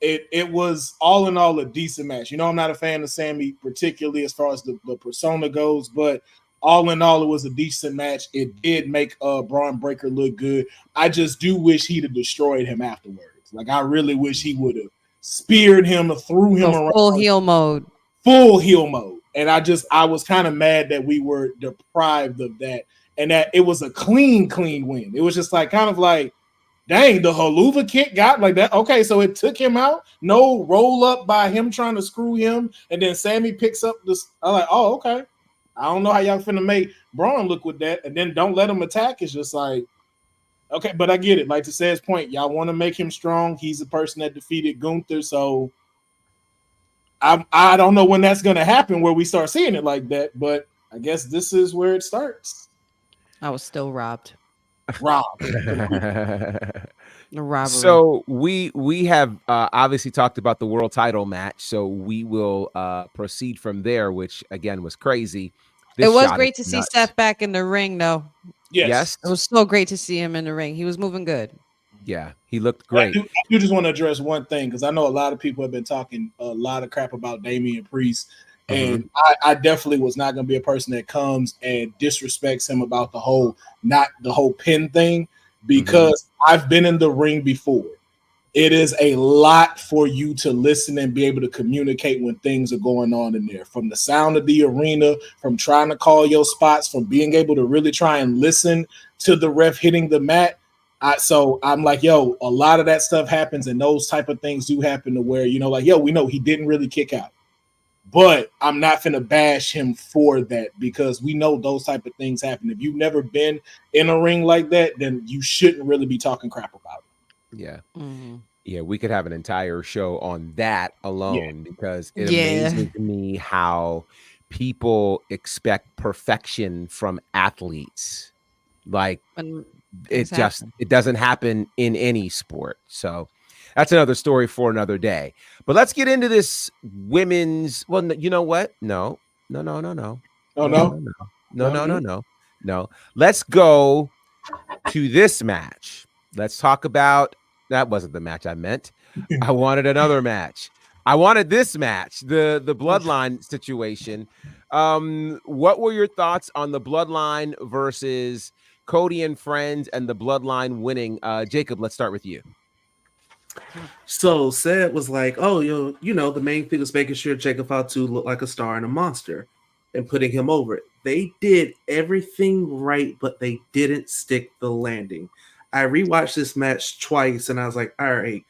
It was all in all a decent match. I'm not a fan of Sammy, particularly as far as the persona goes, but all in all, it was a decent match. It did make Braun Breaker look good. I just do wish he'd have destroyed him afterwards. Like, I really wish he would have speared him or threw him around. Full heel mode. Full heel mode. And I was kind of mad that we were deprived of that. And that it was a clean win. It was just like, kind of like, dang, the haluva kick got like that. Okay, so it took him out. No roll up by him trying to screw him. And then Sammy picks up this. I'm like, oh, okay. I don't know how y'all finna make Braun look with that. And then don't let him attack. It's just like, okay, but I get it. Like to Sad's point, y'all want to make him strong. He's the person that defeated Gunther. So I don't know when that's going to happen where we start seeing it like that. But I guess this is where it starts. I was still robbed. The robbery. So we have obviously talked about the world title match, so we will proceed from there, which again was crazy. It was great to see Seth back in the ring, though. Yes, it was so great to see him in the ring. He was moving good. Yeah, he looked great. I do just want to address one thing because I know a lot of people have been talking a lot of crap about Damian Priest. And I definitely was not going to be a person that comes and disrespects him about the whole pin thing, because I've been in the ring before. It is a lot for you to listen and be able to communicate when things are going on in there, from the sound of the arena, from trying to call your spots, from being able to really try and listen to the ref hitting the mat. So I'm like, yo, a lot of that stuff happens, and those type of things do happen to where, like, yo, we know he didn't really kick out. But I'm not finna bash him for that, because we know those type of things happen. If you've never been in a ring like that, then you shouldn't really be talking crap about it. Yeah. Yeah, we could have an entire show on that alone, because it amazes me how people expect perfection from athletes. Like, it doesn't happen in any sport. So that's another story for another day. But let's get into this women's. Well, you know what? No. Let's go to this match. Let's talk about. That wasn't the match I meant. I wanted another match. I wanted this match, the Bloodline situation. What were your thoughts on the Bloodline versus Cody and friends and the Bloodline winning? Jacob, let's start with you. So Seth was like, oh, the main thing was making sure Jacob Fatu looked like a star and a monster and putting him over. They did everything right, but they didn't stick the landing. I rewatched this match twice, and I was like, all right,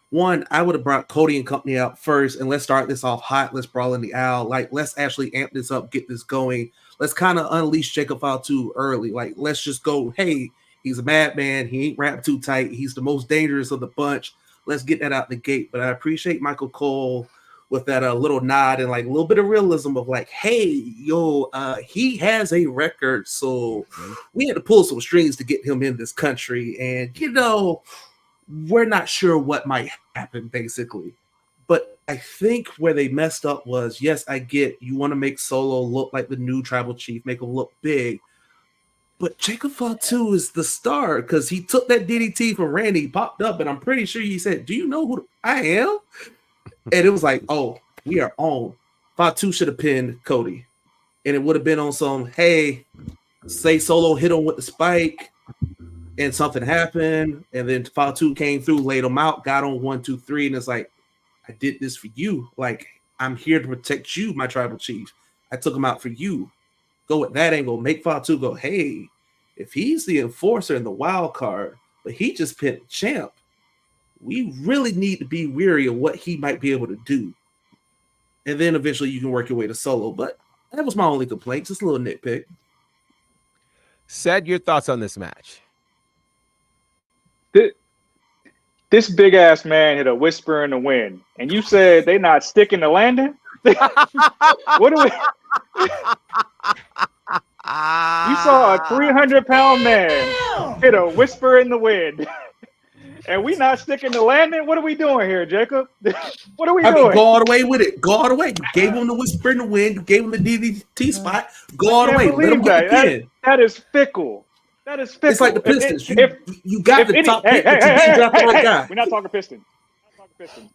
one, I would have brought Cody and company out first, and let's start this off hot. Let's brawl in the aisle. Like, let's actually amp this up, get this going. Let's kind of unleash Jacob Fatu early. Like, let's just go, hey, he's a madman. He ain't wrapped too tight. He's the most dangerous of the bunch. Let's get that out the gate. But I appreciate Michael Cole with that little nod and like a little bit of realism of like, hey, he has a record. So we had to pull some strings to get him in this country. And, we're not sure what might happen, basically. But I think where they messed up was, yes, I get you want to make Solo look like the new tribal chief, make him look big. But Jacob Fatu is the star because he took that DDT from Randy, popped up, and I'm pretty sure he said, do you know who I am? And it was like, oh, we are on. Fatu should have pinned Cody, and it would have been on some, hey, say Solo hit him with the spike, and something happened, and then Fatu came through, laid him out, got on 1, 2, 3, and it's like, I did this for you. Like, I'm here to protect you, my tribal chief. I took him out for you. Go with that angle. Make Fatu go, hey, if he's the enforcer in the wild card, but he just pinned the champ, we really need to be weary of what he might be able to do. And then eventually you can work your way to Solo. But that was my only complaint. Just a little nitpick. Said your thoughts on this match. This big ass man hit a whisper in the wind, and you said they not sticking the landing. What do we? You saw a 300-pound man hit a whisper in the wind, and we not sticking the landing. What are we doing here, Jacob? What are we doing? Go all the way with it. Go all the way. You gave him the whisper in the wind. You gave him the DDT spot. Go all the way. Let him get the pin. That is fickle. That is fickle. It's like the Pistons. You got the top pick, but you didn't drop the right guy. We're not talking Pistons.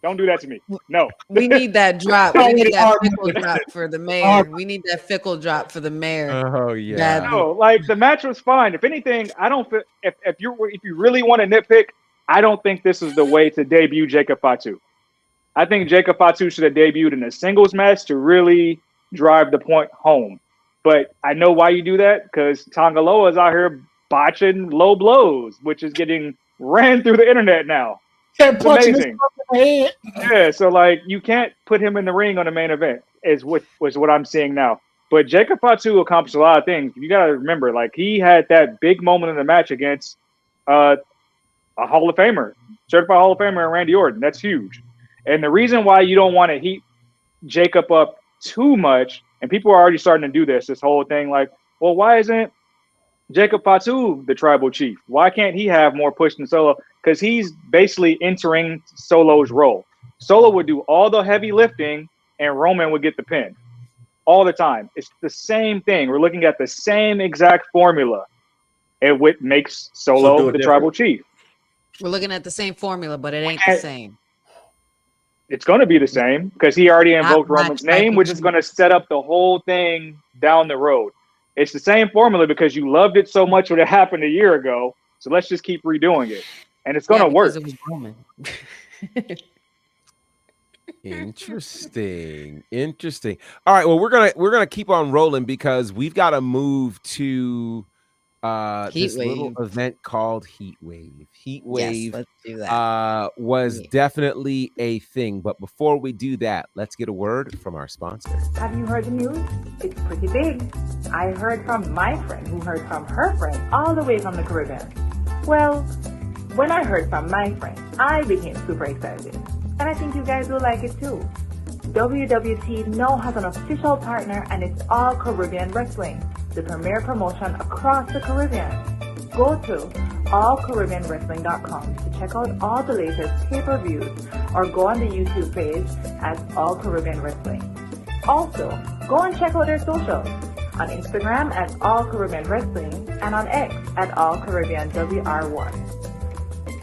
Don't do that to me. No. We need that drop. We need that fickle drop for the mayor. We need that fickle drop for the mayor. Oh yeah. No, like the match was fine. If anything, I don't feel if you really want to nitpick, I don't think this is the way to debut Jacob Fatu. I think Jacob Fatu should have debuted in a singles match to really drive the point home. But I know why you do that, because Tongaloa is out here botching low blows, which is getting ran through the internet now. It's amazing. Yeah, so like you can't put him in the ring on the main event is what I'm seeing now. But Jacob Fatu accomplished a lot of things. You gotta remember, like he had that big moment in the match against a Hall of Famer, certified Hall of Famer, Randy Orton. That's huge. And the reason why you don't want to heat Jacob up too much, and people are already starting to do this whole thing, like, well, why isn't Jacob Fatu the tribal chief? Why can't he have more push than Solo? Because he's basically entering Solo's role. Solo would do all the heavy lifting, and Roman would get the pin all the time. It's the same thing. We're looking at the same exact formula, and what makes Solo the tribal chief. We're looking at the same formula, but it ain't the same. It's going to be the same because he already invoked Roman's name, which is going to set up the whole thing down the road. It's the same formula because you loved it so much when it happened a year ago. So let's just keep redoing it, and it's going to work. It was Roman. Interesting. All right. Well, we're gonna keep on rolling because we've got to move to this little event called Heatwave. Heatwave, yes, let's do that. Was definitely a thing. But before we do that, let's get a word from our sponsor. Have you heard the news? It's pretty big. I heard from my friend who heard from her friend all the way from the Caribbean. Well, when I heard from my friend, I became super excited. And I think you guys will like it too. WWT now has an official partner, and it's All Caribbean Wrestling, the premier promotion across the Caribbean. Go to allcaribbeanwrestling.com to check out all the latest pay-per-views, or go on the YouTube page at All Caribbean Wrestling. Also, go and check out their socials on Instagram at All Caribbean Wrestling and on X at All Caribbean WR1.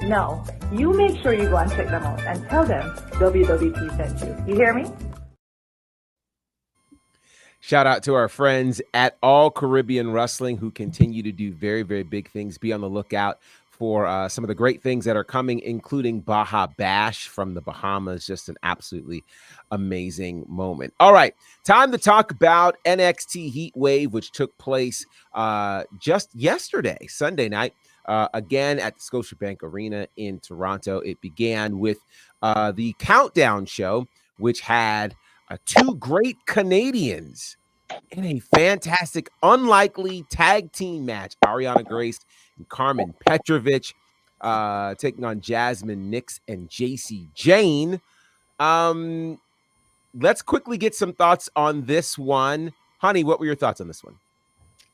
Now, you make sure you go and check them out and tell them WWT sent you. You hear me? Shout out to our friends at All Caribbean Wrestling who continue to do very, very big things. Be on the lookout for some of the great things that are coming, including Baja Bash from the Bahamas. Just an absolutely amazing moment. All right, time to talk about NXT Heatwave, which took place just yesterday, Sunday night. Again at the Scotiabank Arena in Toronto. It began with the Countdown show, which had two great Canadians in a fantastic, unlikely tag team match. Ariana Grace and Carmen Petrovich taking on Jasmine Nix and JC Jane. Let's quickly get some thoughts on this one. Honey, what were your thoughts on this one?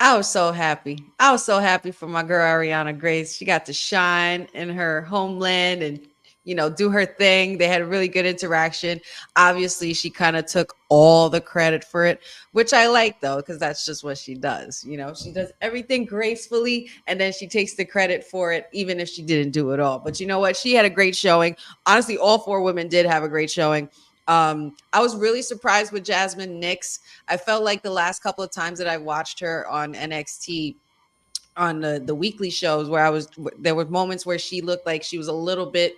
I was so happy. I was so happy for my girl Ariana Grace. She got to shine in her homeland and, you know, do her thing. They had a really good interaction. Obviously, she kind of took all the credit for it, which I like, though, because that's just what she does. You know, she does everything gracefully, and then she takes the credit for it, even if she didn't do it all. But you know what? She had a great showing. Honestly, all four women did have a great showing. I was really surprised with Jasmine Nix. I felt like the last couple of times that I watched her on NXT on the weekly shows where there were moments where she looked like she was a little bit,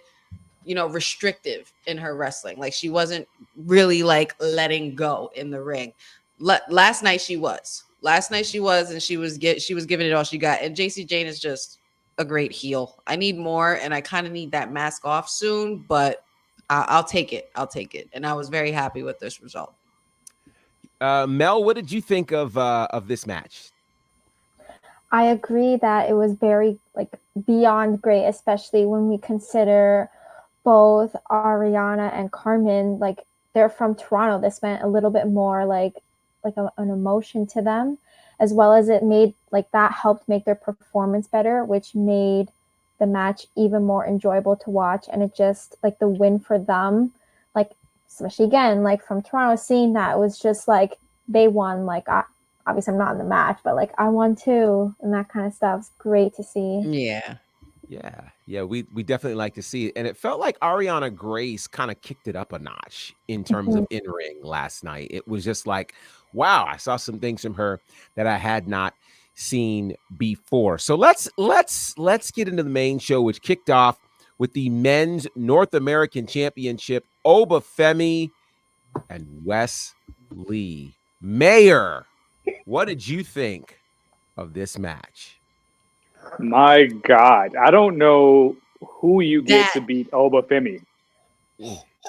restrictive in her wrestling. Like she wasn't really like letting go in the ring. Last night she was. And she was giving it all she got. And JC Jane is just a great heel. I need more, and I kind of need that mask off soon, but I'll take it. And I was very happy with this result. Mel, what did you think of this match? I agree that it was very beyond great, especially when we consider both Ariana and Carmen, they're from Toronto. This meant a little bit more an emotion to them, as well as it made that helped make their performance better, which made the match even more enjoyable to watch. And it just the win for them, especially again, from Toronto, seeing that, it was just they won. Obviously I'm not in the match, but I won too, and that kind of stuff is great to see. Yeah, we definitely like to see it. And it felt like Ariana Grace kind of kicked it up a notch in terms of in-ring last night. It was just like, wow, I saw some things from her that I had not seen before. So let's get into the main show, which kicked off with the Men's North American Championship, Obafemi and Wes Lee. Mayor, what did you think of this match? My God, I don't know who you get to beat Obafemi.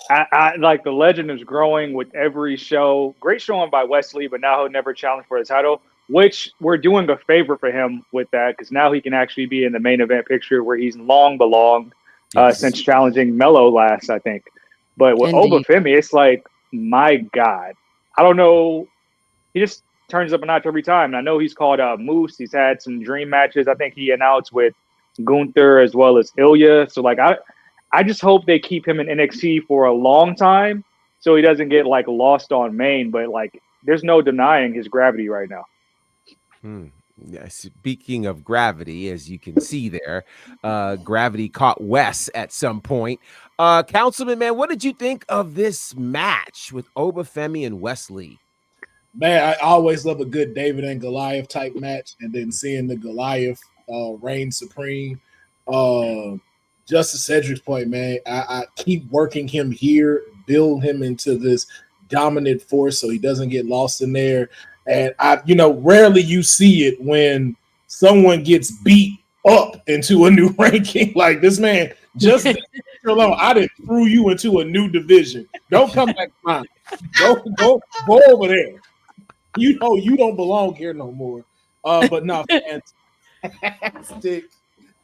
I like the legend is growing with every show. Great showing by Wesley, but now he'll never challenge for the title, which we're doing a favor for him with that, because now he can actually be in the main event picture where he's long belonged since challenging Mello last, I think. But with Obafemi, it's like, my God, I don't know. He just turns up a notch every time. And I know he's called Moose. He's had some dream matches. I think he announced with Gunther as well as Ilya. So I just hope they keep him in NXT for a long time so he doesn't get lost on main. But there's no denying his gravity right now. Yeah, speaking of gravity, as you can see there, gravity caught Wes at some point. Councilman, man, what did you think of this match with Obafemi and Wes Lee? Man, I always love a good David and Goliath type match, and then seeing the Goliath reign supreme. Just to Cedric's point, man, I keep working him here, build him into this dominant force so he doesn't get lost in there. And rarely you see it when someone gets beat up into a new ranking. Like this man, just alone, I didn't threw you into a new division. Don't come back to mine. Go over there. You don't belong here no more. But no,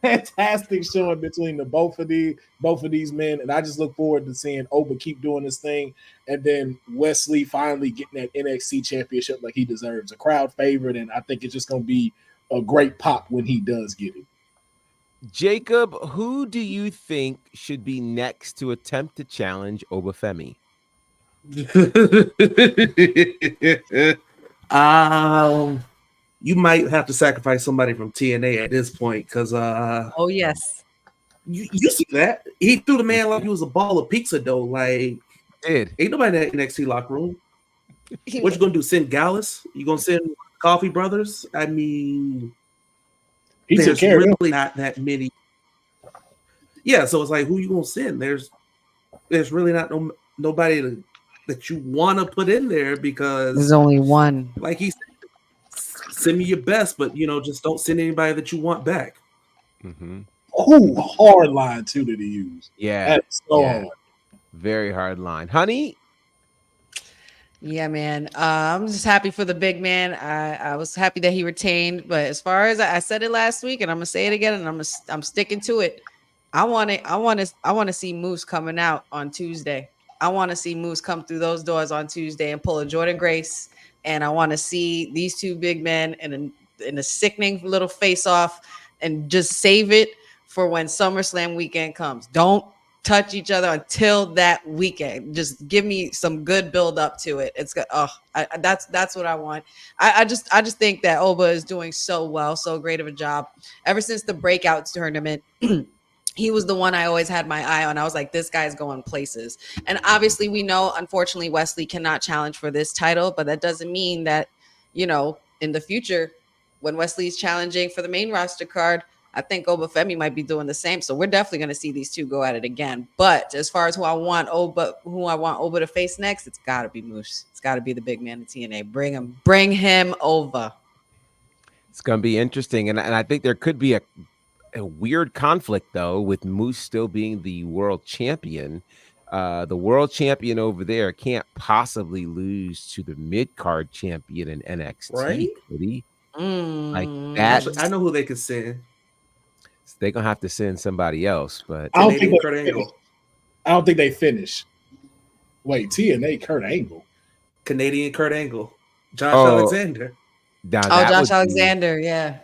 fantastic showing between the both of these men, and I just look forward to seeing Oba keep doing this thing, and then Wesley finally getting that NXT championship like he deserves, a crowd favorite, and I think it's just going to be a great pop when he does get it. Jacob, who do you think should be next to attempt to challenge Obafemi? You might have to sacrifice somebody from TNA at this point, because oh yes, you see that he threw the man like he was a ball of pizza dough. Like, ain't nobody in that NXT locker room. What you gonna do? Send Gallus? You gonna send Coffee Brothers? I mean, there's really not that many. Yeah, so it's like, who you gonna send? There's really not nobody that you want to put in there, because there's only one. Like he said, send me your best, but just don't send anybody that you want back. Oh, hard line too that he used. Yeah, that's so hard. Very hard line, honey. Yeah, man. I'm just happy for the big man. I was happy that he retained, but as far as I said it last week, and I'm gonna say it again, and I'm sticking to it. I want to see Moose coming out on Tuesday. I want to see Moose come through those doors on Tuesday and pull a Jordan Grace. And I want to see these two big men in a sickening little face off, and just save it for when SummerSlam weekend comes. Don't touch each other until that weekend. Just give me some good build up to it. It's good. That's what I want. I just think that Oba is doing so well, so great of a job ever since the breakout tournament. he was the one I always had my eye on. I was like, this guy's going places. And obviously we know, unfortunately, Wesley cannot challenge for this title, but that doesn't mean that, you know, in the future, when Wesley's challenging for the main roster card, I think Obafemi might be doing the same. So we're definitely going to see these two go at it again. But as far as who I want Oba to face next, it's got to be Moose. It's got to be the big man in TNA. Bring him over. It's going to be interesting. And I think there could be a weird conflict, though, with Moose still being the world champion. The world champion over there can't possibly lose to the mid-card champion in NXT, right? Could he? Like that. Actually, I know who they could send. They're going to have to send somebody else. But I don't think Kurt Angle. I don't think they finish. Wait, TNA Kurt Angle. Canadian Kurt Angle. Josh Alexander. Josh Alexander, yeah.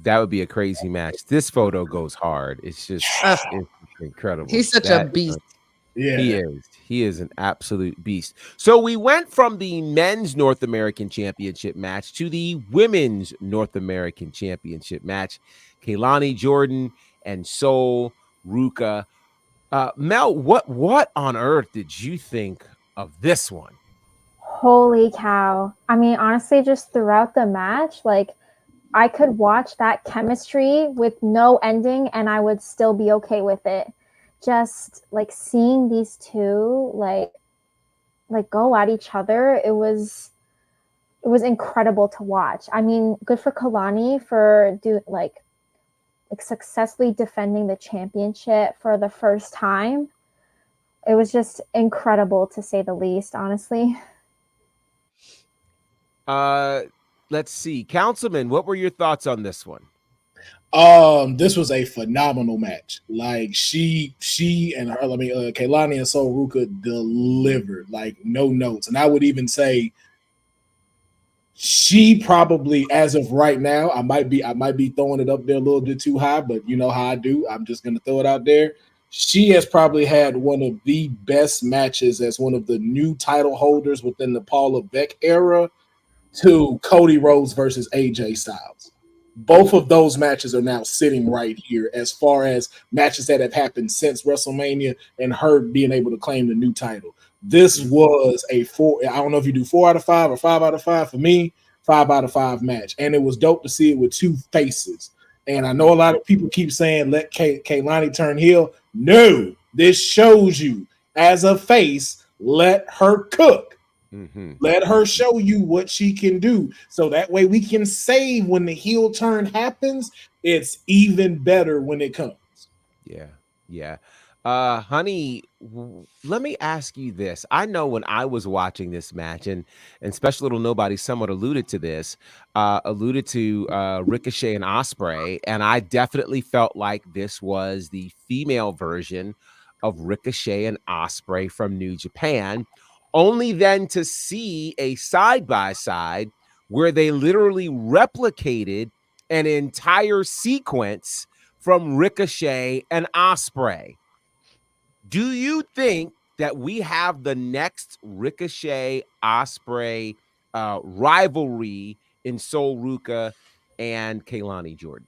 That would be a crazy match. This photo goes hard. It's just it's incredible. He's such a beast. Yeah, he is an absolute beast. So we went from the men's North American Championship match to the women's North American Championship match. Kaylani Jordan and Sol Ruka. Mel, what on earth did you think of this one? Holy cow. I mean, honestly, just throughout the match, like, I could watch that chemistry with no ending and I would still be okay with it. Just like seeing these two like go at each other, it was incredible to watch. I mean, good for Kalani for like successfully defending the championship for the first time. It was just incredible to say the least, honestly. Let's see. Councilman, what were your thoughts on this one? This was a phenomenal match. Like she and her, Kaylani and Sol Ruka delivered like no notes. And I would even say she probably, as of right now, I might be throwing it up there a little bit too high, but you know how I do. I'm just gonna throw it out there. She has probably had one of the best matches as one of the new title holders within the Paula Beck era to Cody Rhodes versus AJ Styles. Both of those matches are now sitting right here as far as matches that have happened since WrestleMania and her being able to claim the new title. This was a I don't know if you do 4 out of 5 or 5 out of 5. For me, 5 out of 5 match. And it was dope to see it with two faces. And I know a lot of people keep saying, let Kaylani turn heel. No, this shows you as a face, let her cook. Mm-hmm. Let her show you what she can do. So that way we can save when the heel turn happens. It's even better when it comes. Yeah. Honey, let me ask you this. I know when I was watching this match, and Special Little Nobody somewhat alluded to this, Ricochet and Ospreay, and I definitely felt like this was the female version of Ricochet and Ospreay from New Japan. Only then to see a side-by-side where they literally replicated an entire sequence from Ricochet and Ospreay. Do you think that we have the next Ricochet Ospreay rivalry in Sol Ruka and Kaylani Jordan?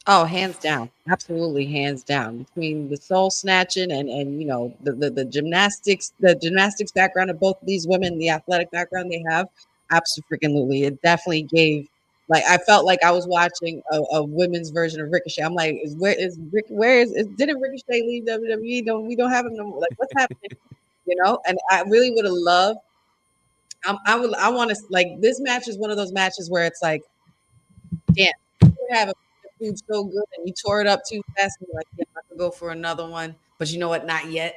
Oh, hands down. Absolutely hands down. Between the soul snatching and you know, the gymnastics background of both of these women, the athletic background they have, absolutely. It definitely gave, like, I felt like I was watching a women's version of Ricochet. I'm like, didn't Ricochet leave WWE? We don't have him no more. Like, what's happening? You know? And I really would have loved, I want to, like, this match is one of those matches where it's like, damn, you have a food so good and you tore it up too fast and you're like, yeah, I could go for another one, but you know what, not yet.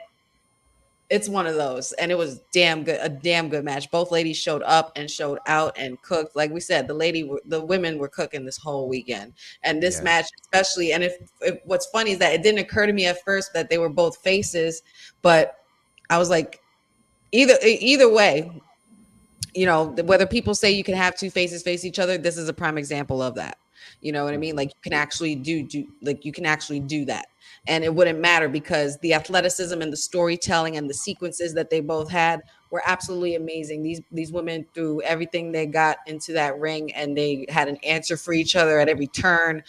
It's one of those, and it was a damn good match. Both ladies showed up and showed out and cooked. Like we said, the women were cooking this whole weekend, and this match especially. And if what's funny is that it didn't occur to me at first that they were both faces, but I was like, either way, you know, whether people say you can have two faces face each other, this is a prime example of that. You know what I mean? Like, you can actually do that. And it wouldn't matter because the athleticism and the storytelling and the sequences that they both had were absolutely amazing. These women threw everything they got into that ring and they had an answer for each other at every turn.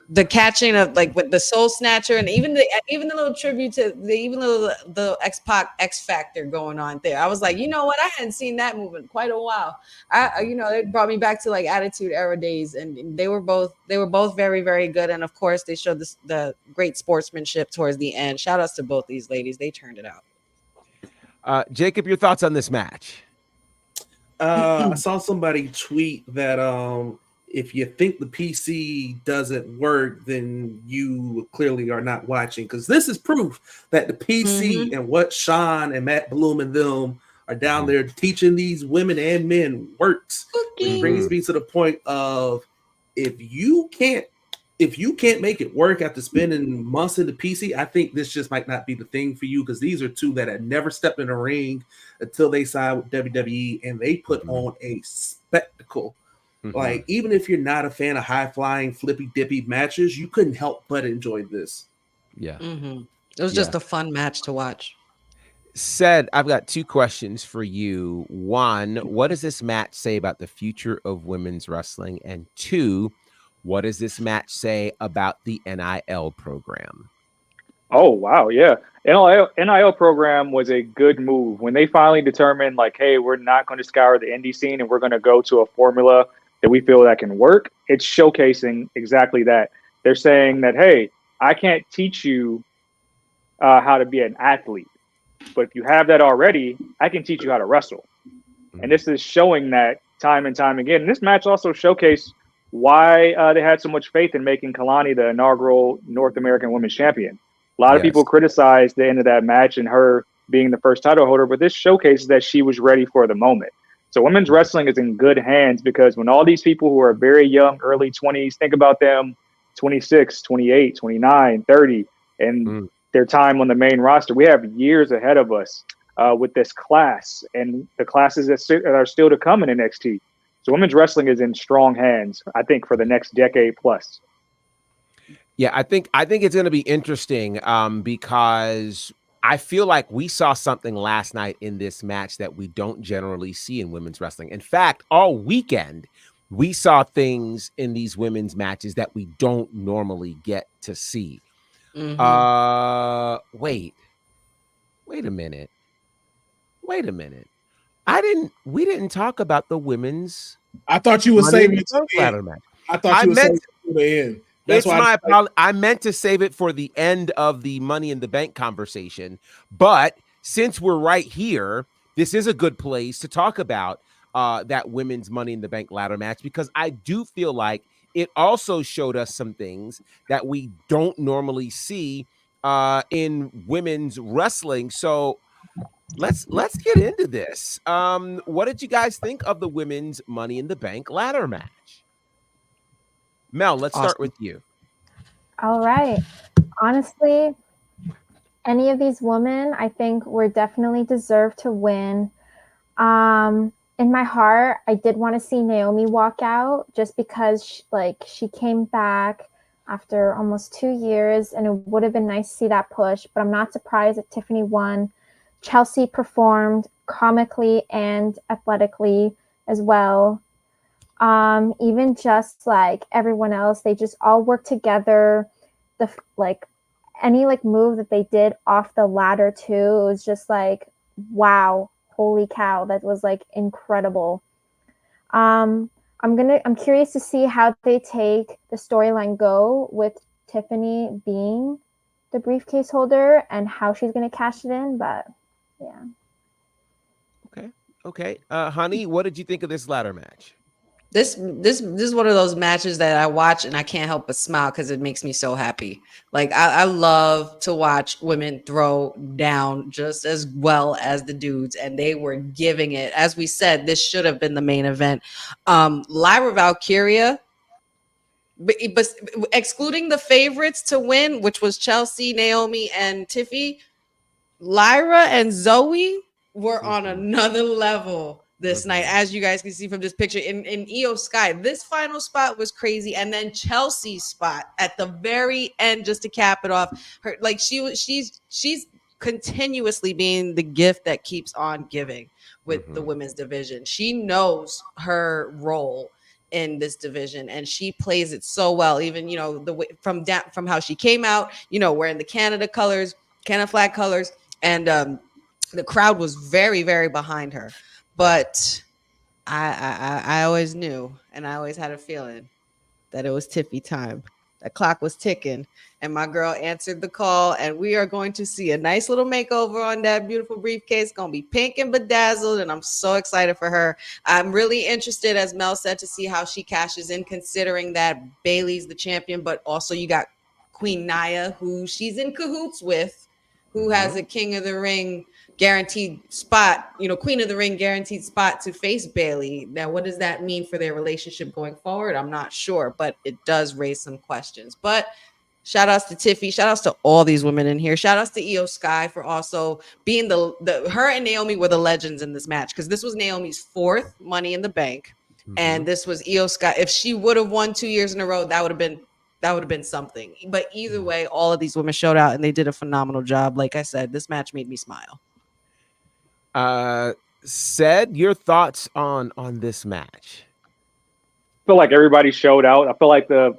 the catching of like with the Soul Snatcher and even the little tribute to the X-Pac X Factor going on there. I was like, you know what? I hadn't seen that move in quite a while. It brought me back to like Attitude Era days, and they were both very, very good. And of course, they showed the great sportsmanship towards the end. Shout outs to both these ladies. They turned it out. Jacob, your thoughts on this match? I saw somebody tweet that if you think the PC doesn't work, then you clearly are not watching, because this is proof that the PC and what Sean and Matt Bloom and them are down there teaching these women and men works. Which brings me to the point of if you can't make it work after spending months in the PC, I think this just might not be the thing for you, because these are two that had never stepped in a ring until they signed with WWE, and they put on a spectacle. Like, even if you're not a fan of high-flying, flippy-dippy matches, you couldn't help but enjoy this. Yeah. It was just a fun match to watch. Said, I've got two questions for you. One, what does this match say about the future of women's wrestling? And two, what does this match say about the NIL program? Oh, wow. Yeah. NIL program was a good move. When they finally determined, like, hey, we're not going to scour the indie scene and we're going to go to a formula that we feel that can work, it's showcasing exactly that. They're saying that, hey, I can't teach you how to be an athlete, but if you have that already, I can teach you how to wrestle. And this is showing that time and time again. And this match also showcased why they had so much faith in making Kalani the inaugural North American Women's Champion. A lot of people criticized the end of that match and her being the first title holder, but this showcases that she was ready for the moment. So women's wrestling is in good hands, because when all these people who are very young, early 20s, think about them 26, 28, 29, 30, and their time on the main roster, we have years ahead of us with this class and the classes that are still to come in NXT. So women's wrestling is in strong hands, I think, for the next decade plus. Yeah, I think it's going to be interesting because I feel like we saw something last night in this match that we don't generally see in women's wrestling. In fact, all weekend, we saw things in these women's matches that we don't normally get to see. Wait a minute. We didn't talk about the women's. I thought you were saving it to the end. Match. I thought you were saving it to the end. That's why I meant to save it for the end of the Money in the Bank conversation. But since we're right here, this is a good place to talk about that women's Money in the Bank ladder match, because I do feel like it also showed us some things that we don't normally see in women's wrestling. So let's get into this. What did you guys think of the women's Money in the Bank ladder match? Mel, let's start with you. All right. Honestly, any of these women, I think, were definitely deserved to win. In my heart, I did want to see Naomi walk out, just because she came back after almost 2 years, and it would have been nice to see that push. But I'm not surprised that Tiffany won. Chelsea performed comically and athletically as well. Even just like everyone else, they just all worked together. Any move that they did off the ladder too, it was just like, wow, holy cow, that was like incredible. I'm curious to see how they take the storyline go with Tiffany being the briefcase holder and how she's going to cash it in. But yeah. Okay. Honey, what did you think of this ladder match? This is one of those matches that I watch and I can't help but smile because it makes me so happy. Like I love to watch women throw down just as well as the dudes, and they were giving it. As we said, this should have been the main event. Lyra Valkyria, but excluding the favorites to win, which was Chelsea, Naomi, and Tiffy, Lyra and Zoe were on another level this night, as you guys can see from this picture. In Io Sky, this final spot was crazy, and then Chelsea's spot at the very end, just to cap it off. Her she's continuously being the gift that keeps on giving with the women's division. She knows her role, in this division, and she plays it so well. Even the way from how she came out, wearing the Canada flag colors, and the crowd was very, very behind her. But I always knew, and I always had a feeling that it was Tiffy time. That clock was ticking, and my girl answered the call, and we are going to see a nice little makeover on that beautiful briefcase. Gonna be pink and bedazzled, and I'm so excited for her. I'm really interested, as Mel said, to see how she cashes in, considering that Bayley's the champion, but also you got Queen Nia, who she's in cahoots with, who has a King of the Ring guaranteed spot, Queen of the Ring guaranteed spot to face Bayley. Now, what does that mean for their relationship going forward? I'm not sure, but it does raise some questions. But shout outs to Tiffy, shout outs to all these women in here. Shout outs to Io Sky for also being her and Naomi were the legends in this match, because this was Naomi's 4th Money in the Bank, and this was Io Sky. If she would have won 2 years in a row, that would have been something. But either way, all of these women showed out, and they did a phenomenal job. Like I said, this match made me smile. Said your thoughts on this match. I feel like everybody showed out. I feel like the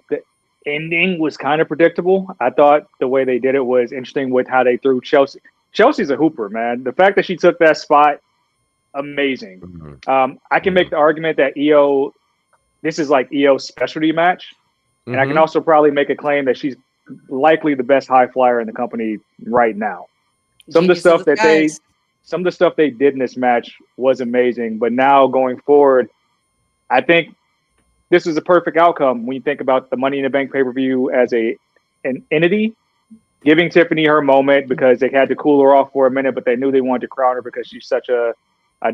ending was kind of predictable. I thought the way they did it was interesting with how they threw Chelsea. Chelsea's a hooper, man. The fact that she took that spot, amazing. I can make the argument that this is like Io's specialty match. And I can also probably make a claim that she's likely the best high flyer in the company right now. Some of the stuff they did in this match was amazing, but now going forward, I think this is a perfect outcome when you think about the Money in the Bank pay-per-view as an entity, giving Tiffany her moment because they had to cool her off for a minute, but they knew they wanted to crown her because she's such a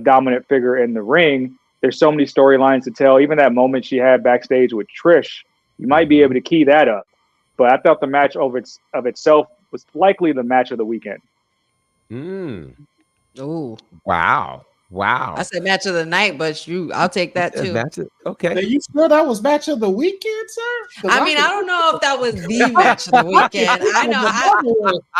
dominant figure in the ring. There's so many storylines to tell. Even that moment she had backstage with Trish, you might be able to key that up. But I thought the match of itself was likely the match of the weekend. Oh, wow. I said match of the night, but I'll take that too. Okay. Are you sure that was match of the weekend, sir? I don't know if that was the match of the weekend.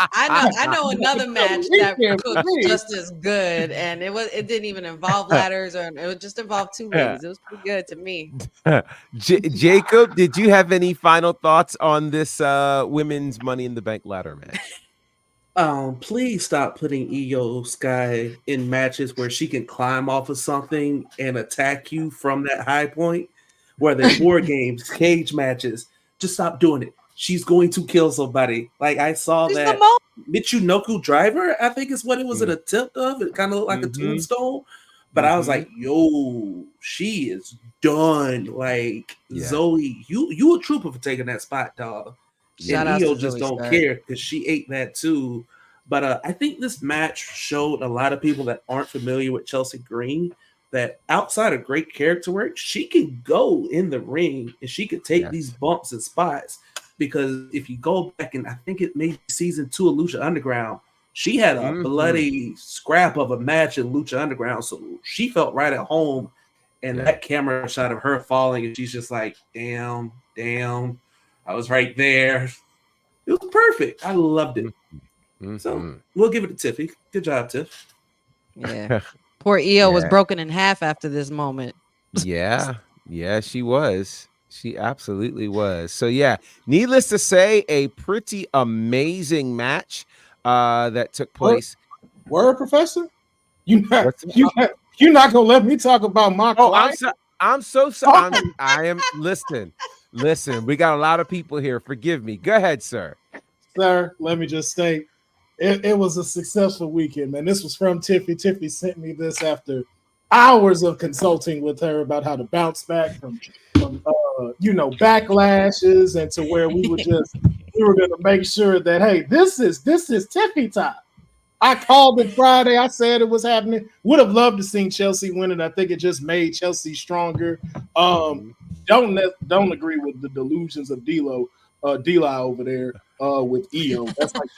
I know another match that was just as good, and it didn't even involve ladders, or it just involved 2 ladies. It was pretty good to me. Jacob, did you have any final thoughts on this women's Money in the Bank ladder match? Please stop putting Io Sky in matches where she can climb off of something and attack you from that high point, whether war games, cage matches. Just stop doing it. She's going to kill somebody. Like I saw that Michinoku Driver, I think is what it was an attempt of. It kind of looked like a tombstone, but I was like, yo, she is done. Like Zoe, you a trooper for taking that spot, dog. And Io just don't care because she ate that too. But I think this match showed a lot of people that aren't familiar with Chelsea Green that outside of great character work, she can go in the ring and she could take these bumps and spots. Because if you go back and I think it may be season 2 of Lucha Underground, she had a bloody scrap of a match in Lucha Underground. So she felt right at home. And that camera shot of her falling, and she's just like, damn. I was right there. It was perfect. I loved it. So we'll give it to Tiffy. Good job, Tiff. Yeah. Poor Io was broken in half after this moment. Yeah, she was. She absolutely was. So needless to say, a pretty amazing match that took place. Word, Professor? You're not gonna let me talk about my client? I'm so sorry. I am. Listen, we got a lot of people here. Forgive me. Go ahead, sir. Sir, let me just state, it was a successful weekend, man. This was from Tiffy. Tiffy sent me this after hours of consulting with her about how to bounce back from backlashes, and to where we were going to make sure that, hey, this is Tiffy time. I called it Friday. I said it was happening. Would have loved to see Chelsea win, and I think it just made Chelsea stronger. Don't agree with the delusions of D-Lo over there with Io. That's like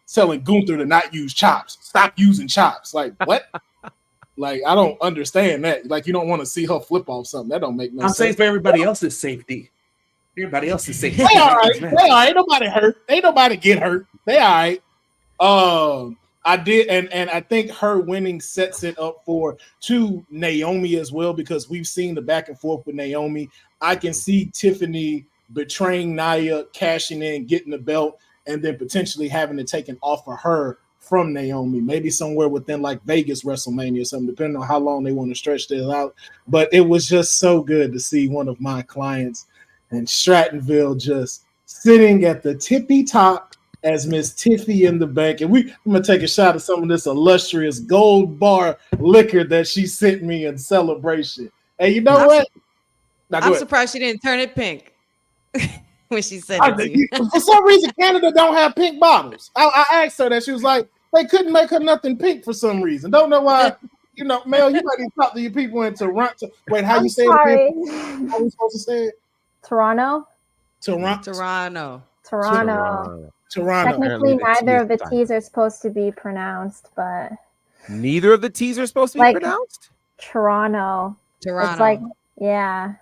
telling Gunther to not use chops. Stop using chops. Like, what? Like, I don't understand that. Like, you don't want to see her flip off something. That don't make no sense. I'm saying for everybody else's safety. Everybody else's safety. They all right. Ain't nobody hurt. Ain't nobody get hurt. They all right. I did, and I think her winning sets it up for Naomi as well, because we've seen the back and forth with Naomi. I can see Tiffany betraying Nia, cashing in, getting the belt, and then potentially having it taken off of her from Naomi, maybe somewhere within like Vegas WrestleMania or something, depending on how long they want to stretch this out. But it was just so good to see one of my clients in Strattonville just sitting at the tippy top as Miss Tiffy in the bank. And I'm gonna take a shot of some of this illustrious gold bar liquor that she sent me in celebration. And you know what? I'm surprised she didn't turn it pink when she said it to you. For some reason, Canada don't have pink bottles. I asked her that. She was like, they couldn't make her nothing pink for some reason. Don't know why. You know, Mel, you might need to talk to your people in Toronto. Wait, how you say it again? How are we supposed to say it? Toronto. Technically, neither of the T's are supposed to be pronounced, but neither of the T's are supposed to be pronounced. Toronto. It's like, yeah.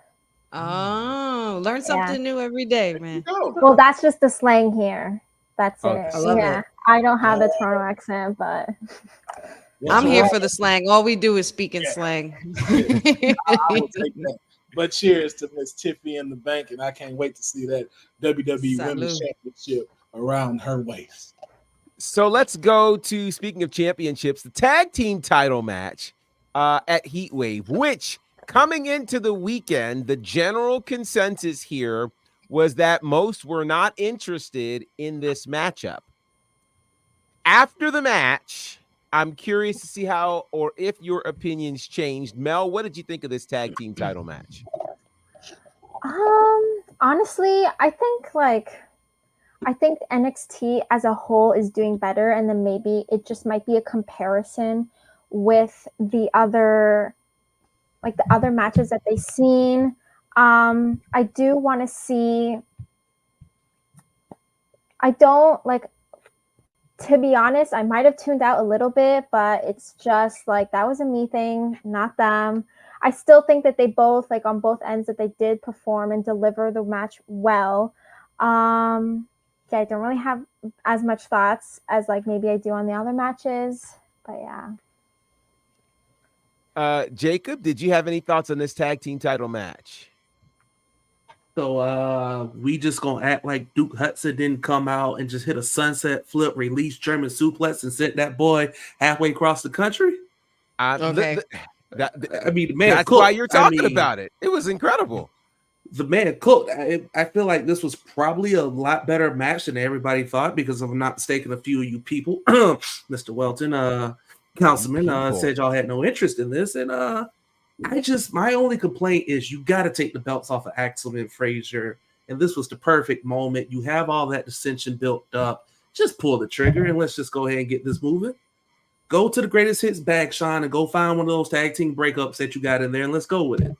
Oh, learn something new every day, man. Well, that's just the slang here. That's it. Yeah, I don't have the Toronto accent, but I'm here for the slang. All we do is speak in slang. I will take that. But cheers to Miss Tiffy in the bank, and I can't wait to see that WWE Women's Championship around her waist. So let's go to, speaking of championships, the tag team title match at Heatwave, which coming into the weekend, the general consensus here was that most were not interested in this matchup. After the match, I'm curious to see how or if your opinions changed. Mel, what did you think of this tag team title match? Honestly, I think NXT as a whole is doing better, and then maybe it just might be a comparison with the other matches that they've seen. I do want to see. I don't like. To be honest, I might have tuned out a little bit, but it's just like that was a me thing, not them. I still think that they both, like on both ends, that they did perform and deliver the match well. I don't really have as much thoughts as like maybe I do on the other matches, but yeah. Jacob, did you have any thoughts on this tag team title match? So we just gonna act like Duke Hudson didn't come out and just hit a sunset flip, release German suplex, and sent that boy halfway across the country? Okay. I mean, the man that's cooked. why you're talking about it. It was incredible. The man cooked. I feel like this was probably a lot better match than everybody thought, because if I'm not mistaken, a few of you people, Mr. Welton, Councilman, said y'all had no interest in this, and my only complaint is you got to take the belts off of Axel and Frazier, and this was the perfect moment. You have all that dissension built up. Just pull the trigger and let's just go ahead and get this moving. Go to the greatest hits bag, Sean, and go find one of those tag team breakups that you got in there, and let's go with it.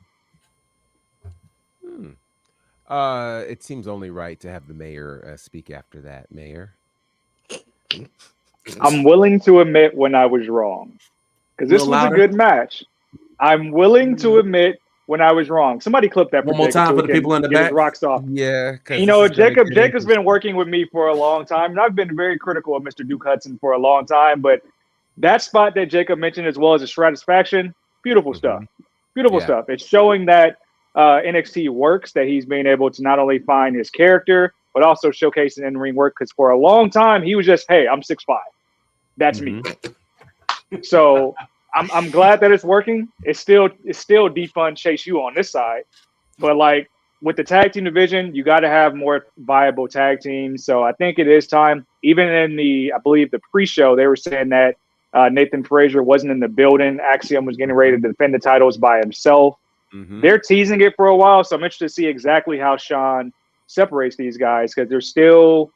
It seems only right to have the mayor speak after that. Mayor, I'm willing to admit when I was wrong, because this was a good match. I'm willing to admit when I was wrong. Somebody clip that one more time for the people in the back. Rocks off. Yeah, you know, Jacob's been working with me for a long time, and I've been very critical of Mr. Duke Hudson for a long time. But that spot that Jacob mentioned, as well as the Stratisfaction, beautiful stuff. Beautiful stuff. It's showing that NXT works, that he's being able to not only find his character, but also showcase an in-ring work. Because for a long time, he was just, hey, I'm 6'5". That's me. So I'm glad that it's working. It's still defund Chase U on this side, but like with the tag team division, you got to have more viable tag teams. So I think it is time. Even in I believe the pre-show, they were saying that Nathan Frazier wasn't in the building. Axiom was getting ready to defend the titles by himself. They're teasing it for a while, so I'm interested to see exactly how Sean separates these guys, because there's still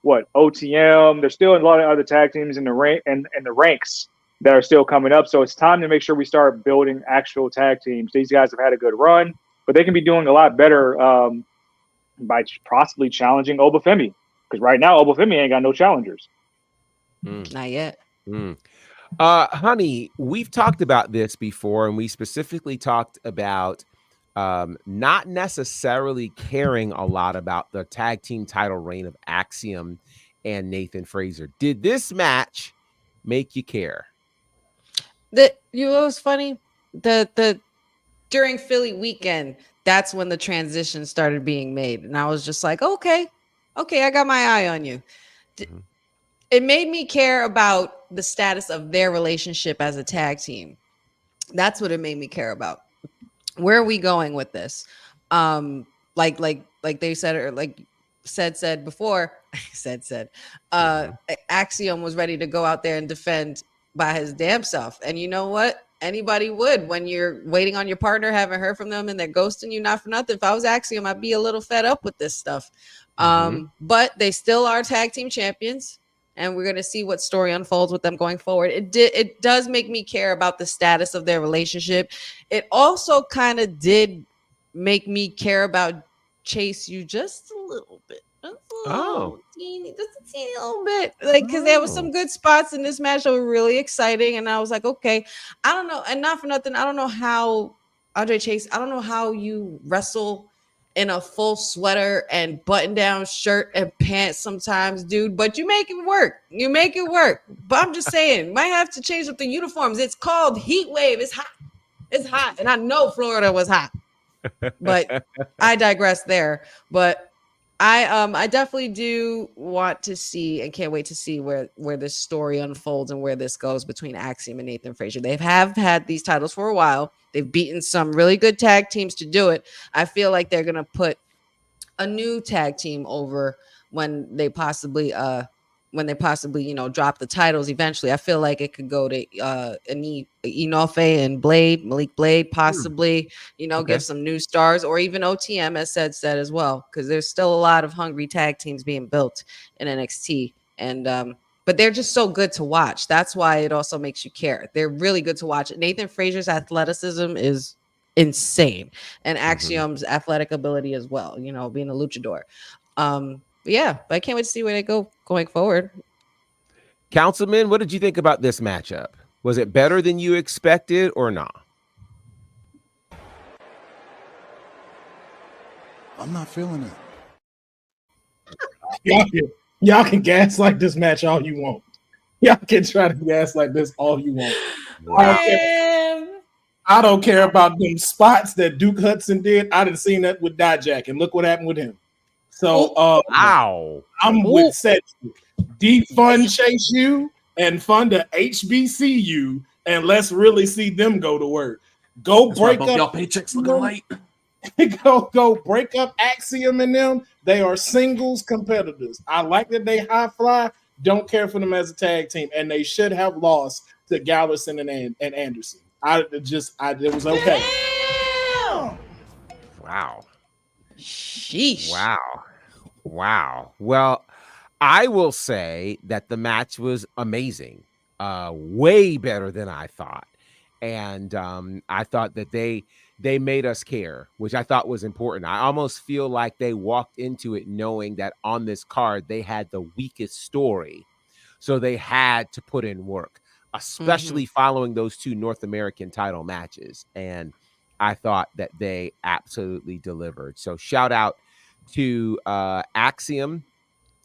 OTM. There's still a lot of other tag teams in the ranks that are still coming up. So it's time to make sure we start building actual tag teams. These guys have had a good run, but they can be doing a lot better by possibly challenging Obafemi, because right now Obafemi ain't got no challengers. Not yet. Honey, we've talked about this before, and we specifically talked about not necessarily caring a lot about the tag team title reign of Axiom and Nathan Frazier. Did this match make you care? You know what's funny? The during Philly weekend, that's when the transition started being made, and I was just like, okay, I got my eye on you. It made me care about the status of their relationship as a tag team. That's what it made me care about. Where are we going with this? Like they said, or like said before, Axiom was ready to go out there and defend by his damn self. And you know what? Anybody would when you're waiting on your partner, haven't heard from them, and they're ghosting you. Not for nothing. If I was Axiom, I'd be a little fed up with this stuff. But they still are tag team champions, and we're gonna see what story unfolds with them going forward. It does make me care about the status of their relationship. It also kind of did make me care about Chase U just a little bit. Just a teeny little bit. Like, because there was some good spots in this match that were really exciting. And I was like, okay, I don't know. And not for nothing, I don't know how Andre Chase, I don't know how you wrestle in a full sweater and button down shirt and pants sometimes, dude, but you make it work. You make it work. But I'm just saying, might have to change up the uniforms. It's called Heatwave. It's hot. It's hot. And I know Florida was hot. But I digress there. But I definitely do want to see and can't wait to see where this story unfolds and where this goes between Axiom and Nathan Frazier. They have had these titles for a while. They've beaten some really good tag teams to do it. I feel like they're gonna put a new tag team over when they possibly drop the titles eventually. I feel like it could go to Enofe and Malik Blade, possibly, give some new stars, or even OTM, as said as well, because there's still a lot of hungry tag teams being built in NXT. And but they're just so good to watch. That's why it also makes you care. They're really good to watch. Nathan Frazier's athleticism is insane, and Axiom's athletic ability as well, being a luchador. But I can't wait to see where they go going forward. Councilman, what did you think about this matchup? Was it better than you expected or not? I'm not feeling it. Y'all can gaslight this match all you want. Y'all can try to gaslight this all you want. I don't care about them spots that Duke Hudson did. I didn't see that with Dijak, and look what happened with him. So, I'm with Cedric. Defund Chase U and fund the HBCU, and let's really see them go to work. Go break up y'all paychecks looking light. go break up Axiom and them. They are singles competitors. I like that they high fly. Don't care for them as a tag team, and they should have lost to Gallerson and Anderson. It was okay. Wow. Sheesh. Wow. Well, I will say that the match was amazing. Way better than I thought. And I thought that they made us care, which I thought was important. I almost feel like they walked into it knowing that on this card they had the weakest story. So they had to put in work, especially following those two North American title matches. And I thought that they absolutely delivered. So shout out to Axiom,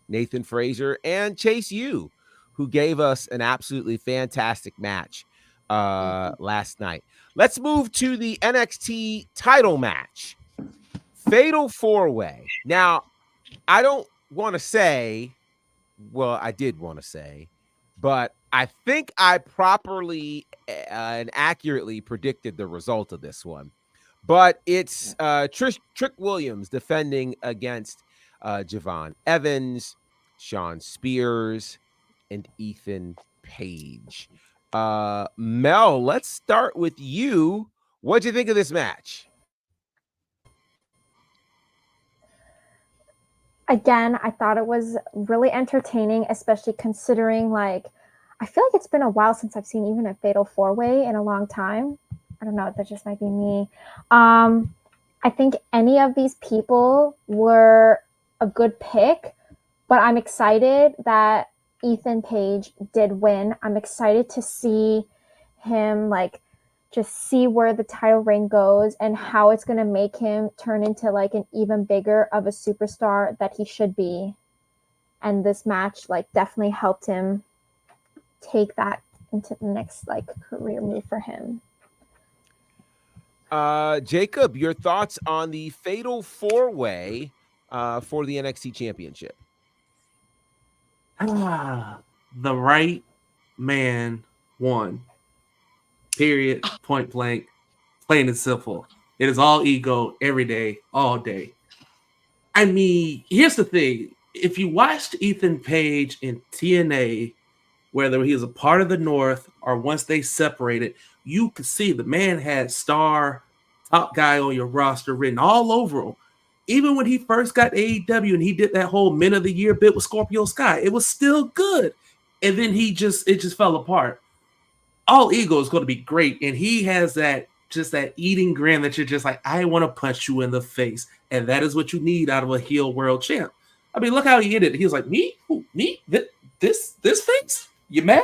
Nathan Frazier, and Chase U, who gave us an absolutely fantastic match last night. Let's move to the NXT title match. Fatal 4-Way. Now, I don't want to say, well, I did want to say, but I think I properly and accurately predicted the result of this one. But it's Trick Williams defending against Javon Evans, Sean Spears, and Ethan Page. Mel, let's start with you. What'd you think of this match? Again, I thought it was really entertaining, especially considering, I feel like it's been a while since I've seen even a Fatal 4-Way in a long time. I don't know, that just might be me. I think any of these people were a good pick, but I'm excited that Ethan Page did win. I'm excited to see him just see where the title reign goes and how it's going to make him turn into an even bigger of a superstar that he should be. And this match definitely helped him take that into the next like career move for him. Jacob, your thoughts on the fatal 4-way for the NXT Championship? The right man won. Period. Point blank. Plain and simple. It is all ego every day, all day. I mean, here's the thing. If you watched Ethan Page in TNA, whether he was a part of the North or once they separated, you could see the man had star top guy on your roster written all over him. Even when he first got AEW and he did that whole Men of the Year bit with Scorpio Sky, it was still good. And then it just fell apart. All ego is going to be great. And he has that eating grin that you're just like, I want to punch you in the face. And that is what you need out of a heel world champ. I mean, look how he ended it. He was like, me? Who, me? This face? You mad?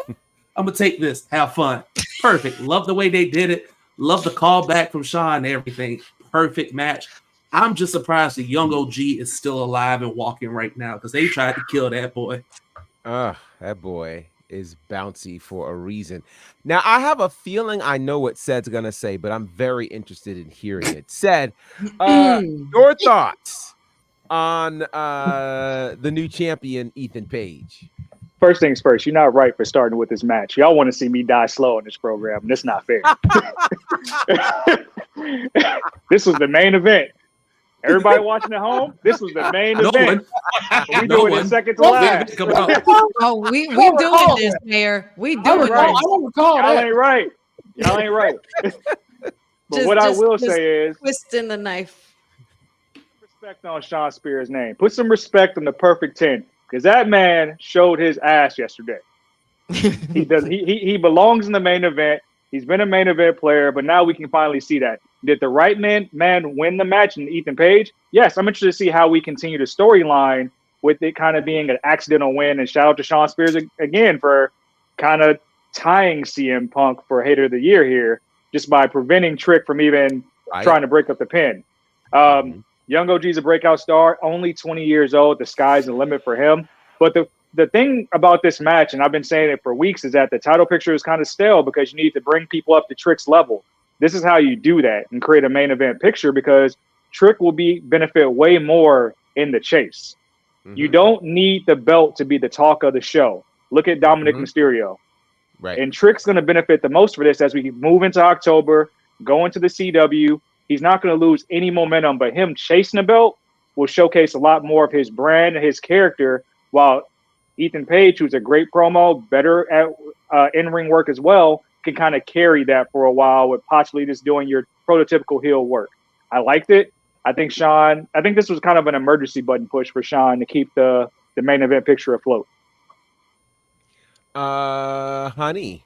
I'm going to take this. Have fun. Perfect. Love the way they did it. Love the callback from Shawn and everything. Perfect match. I'm just surprised the young OG is still alive and walking right now because they tried to kill that boy. That boy is bouncy for a reason. Now, I have a feeling I know what Ced's going to say, but I'm very interested in hearing it. Ced, your thoughts on the new champion, Ethan Page? First things first, you're not right for starting with this match. Y'all want to see me die slow in this program, and it's not fair. This was the main event. Everybody watching at home, this was the main event. We doing it second to last. Oh, we doing this, Mayor. We doing right. this. I don't recall Y'all that. ain't right. Y'all ain't right. But what I will say is, twisting the knife. respect on Shawn Spears' name. Put some respect on the Perfect 10, because that man showed his ass yesterday. He belongs in the main event. He's been a main event player, but now we can finally see that. Did the right man win the match in Ethan Page? Yes, I'm interested to see how we continue the storyline with it kind of being an accidental win. And shout out to Shawn Spears again for kind of tying CM Punk for Hater of the Year here, just by preventing Trick from even trying to break up the pin. Young OG's a breakout star, only 20 years old. The sky's the limit for him. But the thing about this match, and I've been saying it for weeks, is that the title picture is kind of stale because you need to bring people up to Trick's level. This is how you do that and create a main event picture, because Trick will benefit way more in the chase. You don't need the belt to be the talk of the show. Look at Dominic Mysterio. Right. And Trick's going to benefit the most for this as we move into October, go into the CW. He's not going to lose any momentum, but him chasing the belt will showcase a lot more of his brand and his character, while Ethan Page, who's a great promo, better at in-ring work as well, can kind of carry that for a while with possibly just doing your prototypical heel work. I liked it. I think this was kind of an emergency button push for Shawn to keep the main event picture afloat. Honey.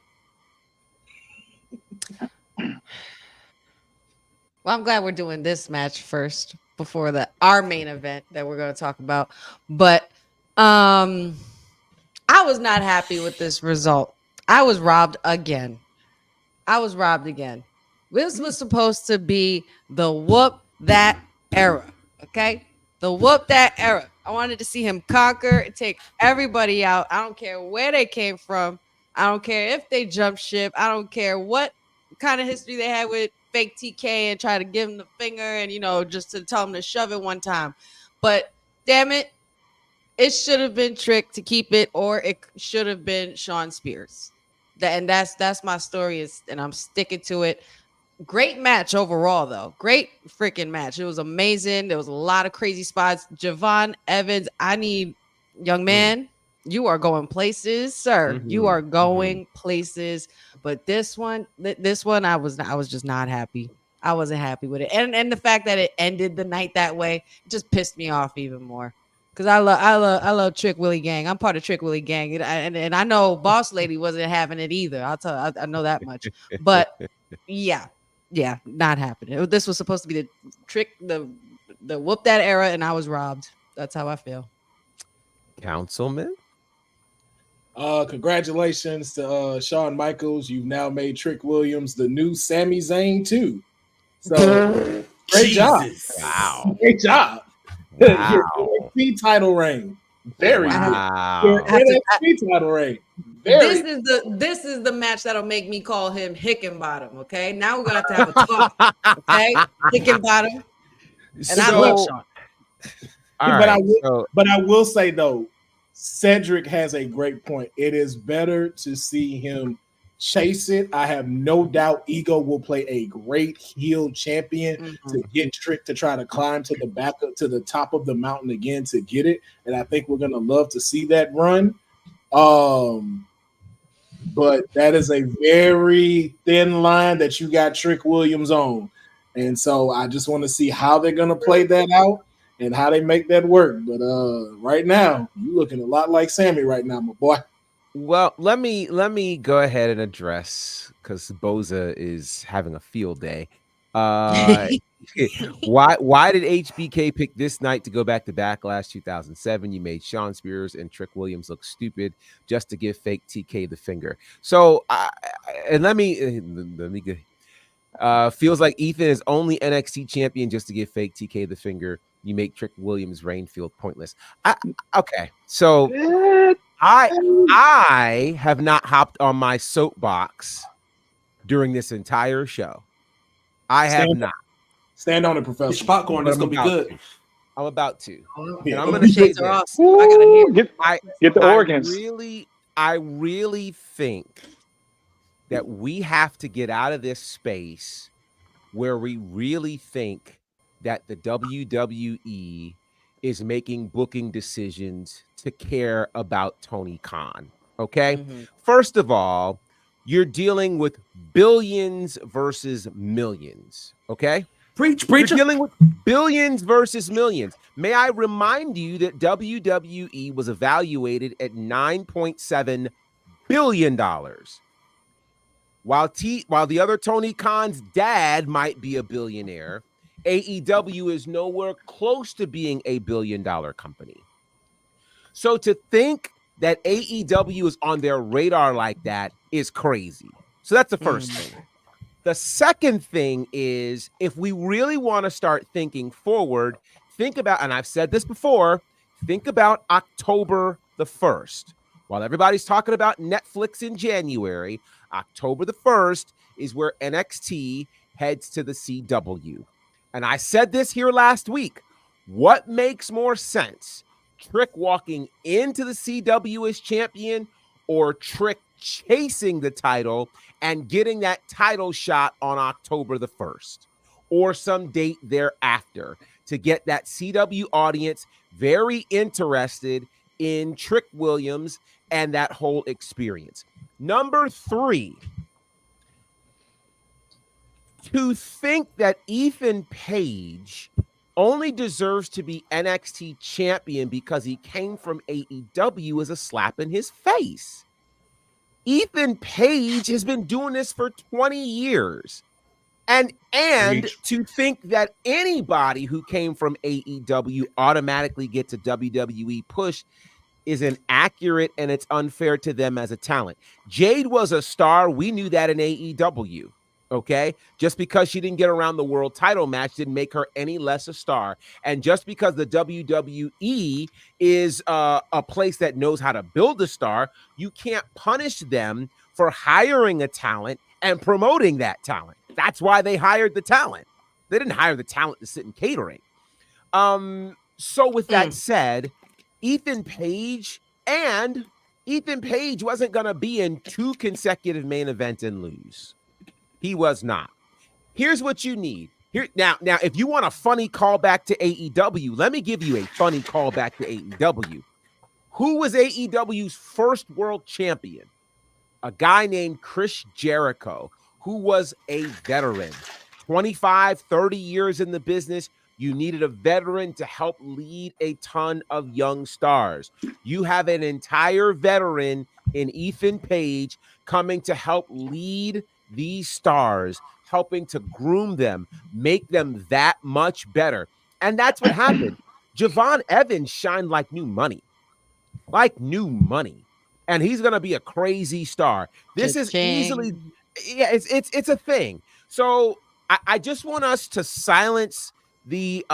Well, I'm glad we're doing this match first before our main event that we're going to talk about. But I was not happy with this result. I was robbed again. This was supposed to be the whoop that era, okay? The whoop that era. I wanted to see him conquer and take everybody out. I don't care where they came from. I don't care if they jumped ship. I don't care what kind of history they had with fake TK and try to give him the finger and, just to tell him to shove it one time. But damn it, it should have been Trick to keep it, or it should have been Shawn Spears. And that's my story, and I'm sticking to it. Great match overall, though. Great freaking match. It was amazing. There was a lot of crazy spots. Javon Evans, young man, you are going places, sir. You are going places. But this one, I was just not happy. I wasn't happy with it, and the fact that it ended the night that way just pissed me off even more. Because I love Trick Willie Gang. I'm part of Trick Willie Gang, and I know Boss Lady wasn't having it either. I know that much. But yeah, not happening. This was supposed to be the Trick, the whoop that era, and I was robbed. That's how I feel. Councilman. Congratulations to Shawn Michaels. You've now made Trick Williams the new Sami Zayn too. So great job! Wow, great job! Wow. Your NXT title reign, very wow. good. Your NXT title reign, Very. This is the match that'll make me call him Hickenbottom. Okay, now we're gonna have a talk. Okay, Hickenbottom, and I love Sean. But I will say though, Cedric has a great point. It is better to see him chase it. I have no doubt Ego will play a great heel champion to get Trick to try to climb to the back up to the top of the mountain again to get it. And I think we're gonna love to see that run. But that is a very thin line that you got Trick Williams on. And so I just want to see how they're gonna play that out and how they make that work. But right now, you're looking a lot like Sammy right now, my boy. Well, let me go ahead and address, because Boza is having a field day. Why did HBK pick this night to go back to Backlash 2007? You made Sean Spears and Trick Williams look stupid just to give fake TK the finger. So, and let me go. Feels like Ethan is only NXT champion just to give fake TK the finger. You make Trick Williams' reign feel pointless. Okay, so I have not hopped on my soapbox during this entire show. I have not. Stand on it, Professor. It's popcorn. It's gonna be good. I'm about to. Yeah. And I'm gonna say this. Awesome. I gotta hear. Get the organs. I really think that we have to get out of this space where we really think that the WWE is making booking decisions to care about Tony Khan. Okay. First of all, you're dealing with billions versus millions. Okay. Preach. You're dealing with billions versus millions. May I remind you that WWE was evaluated at $9.7 billion. While the other Tony Khan's dad might be a billionaire, AEW is nowhere close to being a billion-dollar company. So to think that AEW is on their radar like that is crazy. So that's the first thing. The second thing is, if we really want to start thinking forward, think about, and I've said this before, think about October the 1st. While everybody's talking about Netflix in January, October the 1st is where NXT heads to the CW. And I said this here last week. What makes more sense? Trick walking into the CW as champion, or Trick chasing the title and getting that title shot on October the 1st or some date thereafter to get that CW audience very interested in Trick Williams and that whole experience. Number 3, to think that Ethan Page only deserves to be NXT champion because he came from AEW is a slap in his face. Ethan Page has been doing this for 20 years. And to think that anybody who came from AEW automatically gets a WWE push is inaccurate, and it's unfair to them as a talent. Jade was a star. We knew that in AEW. Okay, just because she didn't get around the world title match didn't make her any less a star. And just because the WWE is a place that knows how to build a star, you can't punish them for hiring a talent and promoting that talent. That's why they hired the talent. They didn't hire the talent to sit in catering. So with that said, Ethan Page wasn't going to be in 2 consecutive main events and lose. He was not. Here's what you need. Now, if you want a funny callback to AEW, let me give you a funny callback to AEW. Who was AEW's first world champion? A guy named Chris Jericho, who was a veteran. 25, 30 years in the business. You needed a veteran to help lead a ton of young stars. You have an entire veteran in Ethan Page coming to help lead these stars, helping to groom them, make them that much better. And that's what happened. Javon Evans shined like new money. And he's going to be a crazy star. This is easily, it's a thing. So I just want us to silence the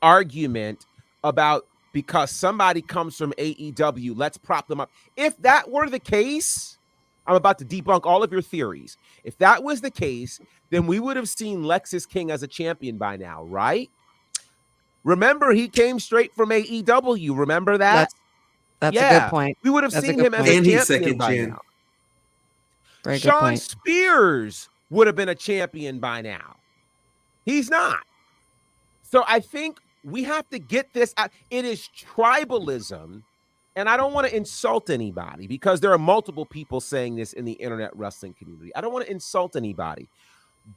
argument about because somebody comes from AEW. Let's prop them up. If that were the case, I'm about to debunk all of your theories. If that was the case, then we would have seen Lexis King as a champion by now, right? Remember, he came straight from AEW. Remember that? That's a good point. We would have seen him as a And he's champion second by gen. now. Very good Sean point. Spears would have been a champion by now. He's not. So I think we have to get this out. It is tribalism, and I don't want to insult anybody because there are multiple people saying this in the internet wrestling community. I don't want to insult anybody,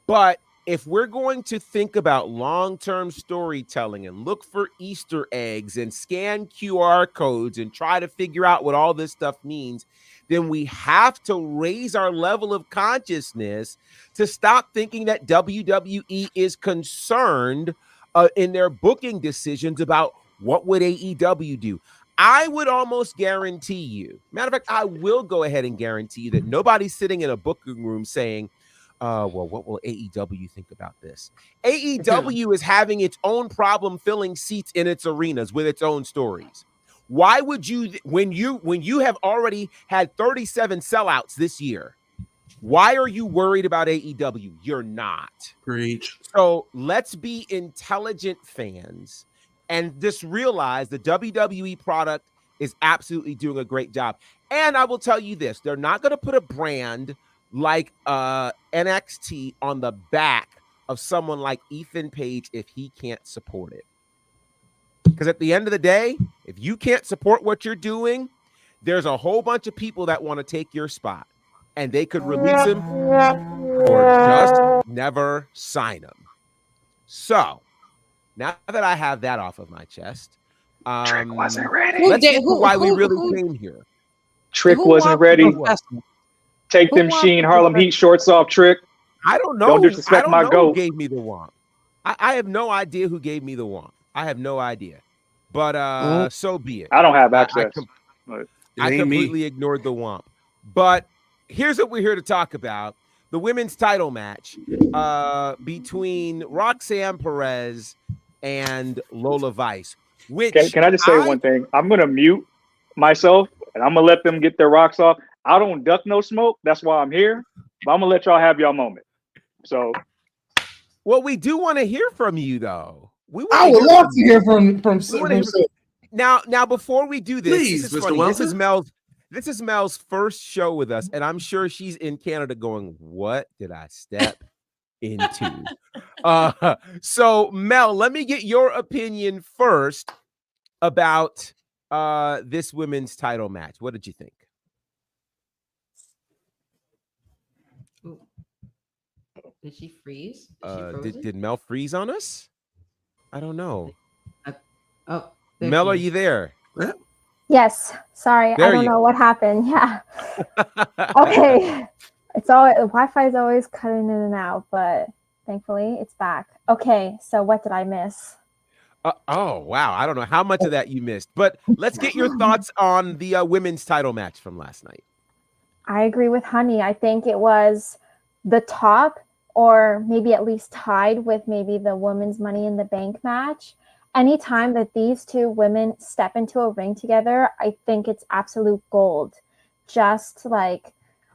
but if we're going to think about long-term storytelling and look for Easter eggs and scan QR codes and try to figure out what all this stuff means, then we have to raise our level of consciousness to stop thinking that WWE is concerned in their booking decisions about what would AEW do. I would almost guarantee you, matter of fact, I will go ahead and guarantee you that nobody's sitting in a booking room saying, well, what will AEW think about this? AEW is having its own problem filling seats in its arenas with its own stories. Why would you, when you have already had 37 sellouts this year, why are you worried about AEW? You're not. Preach. So let's be intelligent fans and just realize the WWE product is absolutely doing a great job. And I will tell you this, they're not going to put a brand like NXT on the back of someone like Ethan Page if he can't support it. Because at the end of the day, if you can't support what you're doing, there's a whole bunch of people that want to take your spot, and they could release him or just never sign him. So now that I have that off of my chest, Trick wasn't ready. Let's get to why we really came here. Trick wasn't ready. Take them Sheen Harlem Heat shorts off, Trick. I don't know. Don't disrespect my goat. Who gave me the womp. I have no idea who gave me the womp. I have no idea. But so be it. I don't have access. I completely ignored the womp. But here's what we're here to talk about. The women's title match between Roxanne Perez and Lola Vice. Which can I just say one thing? I'm going to mute myself, and I'm going to let them get their rocks off. I don't duck no smoke. That's why I'm here. But I'm going to let y'all have y'all moment. So. Well, we do want to hear from you, though. I would love to hear from now. Before we do this, please, this is Mr. funny. Wilson. This is Mel's first show with us, and I'm sure she's in Canada going, "What did I step into?" So Mel, let me get your opinion first about this women's title match. What did you think? Did she freeze? Did Mel freeze on us? I don't know. Mel, are you there? Yes. Sorry, I don't know what happened. Yeah. Okay. Wi-Fi is always cutting in and out, but thankfully it's back. Okay. So what did I miss? Oh, wow. I don't know how much of that you missed, but let's get your thoughts on the women's title match from last night. I agree with Honey. I think it was the top, or maybe at least tied with maybe the women's Money in the Bank match. Anytime that these two women step into a ring together, I think it's absolute gold. Just like,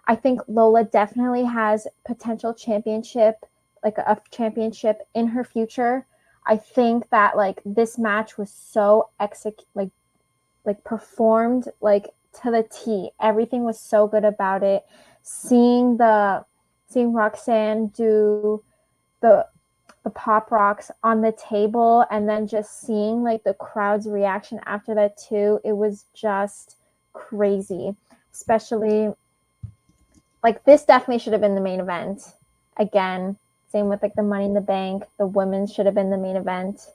I think Lola definitely has potential championship, like a championship in her future. I think that like this match was so performed like to the T. Everything was so good about it. Seeing Roxanne do the pop rocks on the table, and then just seeing like the crowd's reaction after that too, it was just crazy. Especially like this definitely should have been the main event. Again, same with like the Money in the Bank, the women should have been the main event.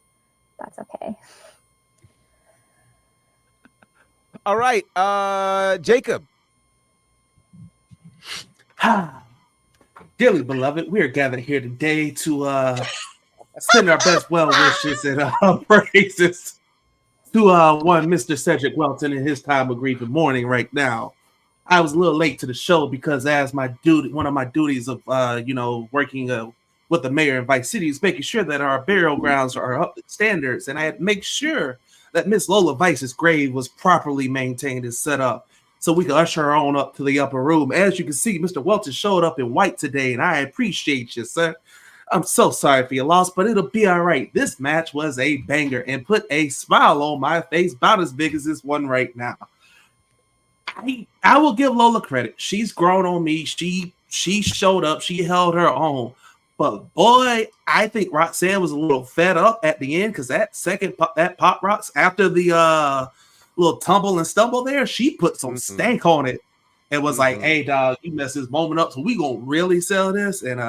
That's okay. All right, Jacob. Dearly beloved, we are gathered here today to send our best well wishes and praises to one Mr. Cedric Welton in his time of grief and mourning right now. I was a little late to the show because as one of my duties of working with the mayor of Vice City is making sure that our burial grounds are up to standards, and I had to make sure that Miss Lola Vice's grave was properly maintained and set up so we could usher her on up to the upper room. As you can see, Mr. Welton showed up in white today, and I appreciate you, sir. I'm so sorry for your loss, but it'll be all right. This match was a banger and put a smile on my face about as big as this one right now. I will give Lola credit. She's grown on me. She showed up. She held her own. But boy, I think Roxanne was a little fed up at the end because that Pop Rocks after the little tumble and stumble there, she put some stank on it and was like, "Hey, dog, you messed this moment up, so we gonna really sell this." And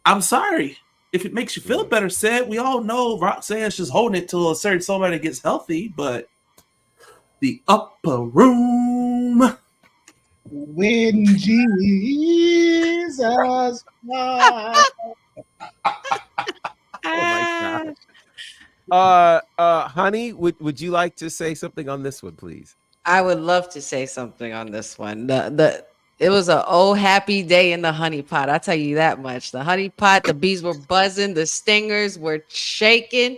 I'm sorry if it makes you feel better. Said we all know Roxanne's just holding it till a certain somebody gets healthy, but the upper room. When Jesus Christ. Oh my gosh. Honey, would you like to say something on this one, please? I would love to say something on this one. It was an happy day in the honey pot. I'll tell you that much. The honey pot, the bees were buzzing, the stingers were shaking,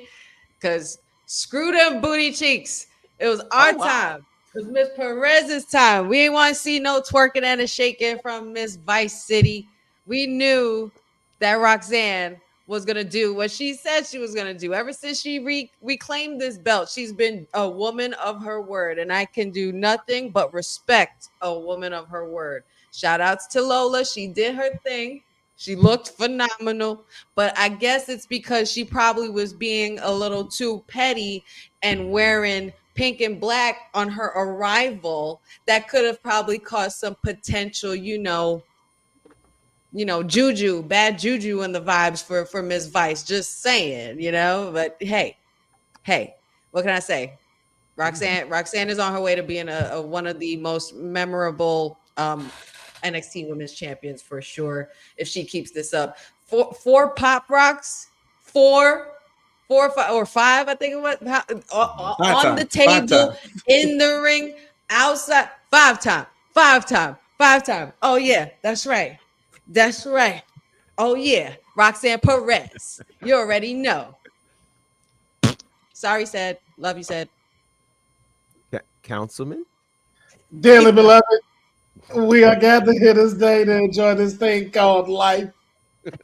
because screw them booty cheeks. It was our time. It was Miss Perez's time. We didn't want to see no twerking and a shaking from Miss Vice City. We knew that Roxanne was going to do what she said she was going to do. Ever since she reclaimed this belt, she's been a woman of her word, and I can do nothing but respect a woman of her word. Shout outs to Lola. She did her thing. She looked phenomenal, but I guess it's because she probably was being a little too petty and wearing pink and black on her arrival that could have probably caused some potential, juju, bad juju in the vibes for Miss Vice. Just saying, but hey, what can I say? Roxanne is on her way to being a one of the most memorable NXT Women's Champions for sure. If she keeps this up, four Pop Rocks, four or five, I think it was on the table, in the ring, outside, five time. Oh yeah, that's right. Oh yeah, Roxanne Perez. You already know. Sorry, said. Love you, said. Councilman? Dearly beloved, we are gathered here this day to enjoy this thing called life.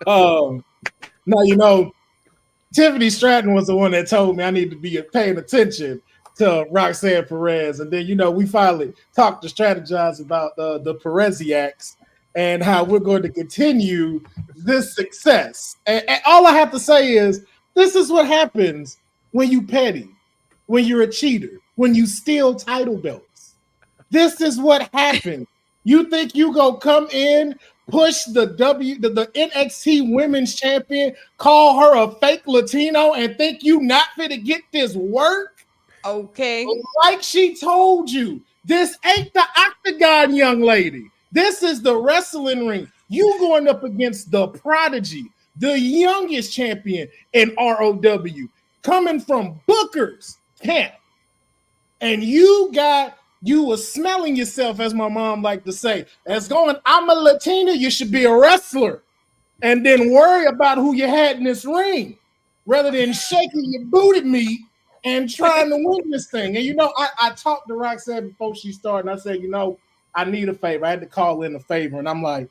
Now, Tiffany Stratton was the one that told me I need to be paying attention to Roxanne Perez. And then, we finally talked to strategize about the Pereziacs and how we're going to continue this success. And all I have to say is, this is what happens when you petty, when you're a cheater, when you steal title belts. This is what happens. You think you gonna come in, push the NXT Women's Champion, call her a fake Latino, and think you not fit to get this work? Okay. Like she told you, this ain't the octagon, young lady. This is the wrestling ring. You going up against the Prodigy, the youngest champion in ROW, coming from Booker's camp. And you were smelling yourself, as my mom liked to say, as going, I'm a Latina, you should be a wrestler. And then worry about who you had in this ring, rather than shaking your booty meat and trying to win this thing. And I talked to Roxanne before she started, and I said, I need a favor. I had to call in a favor. And I'm like,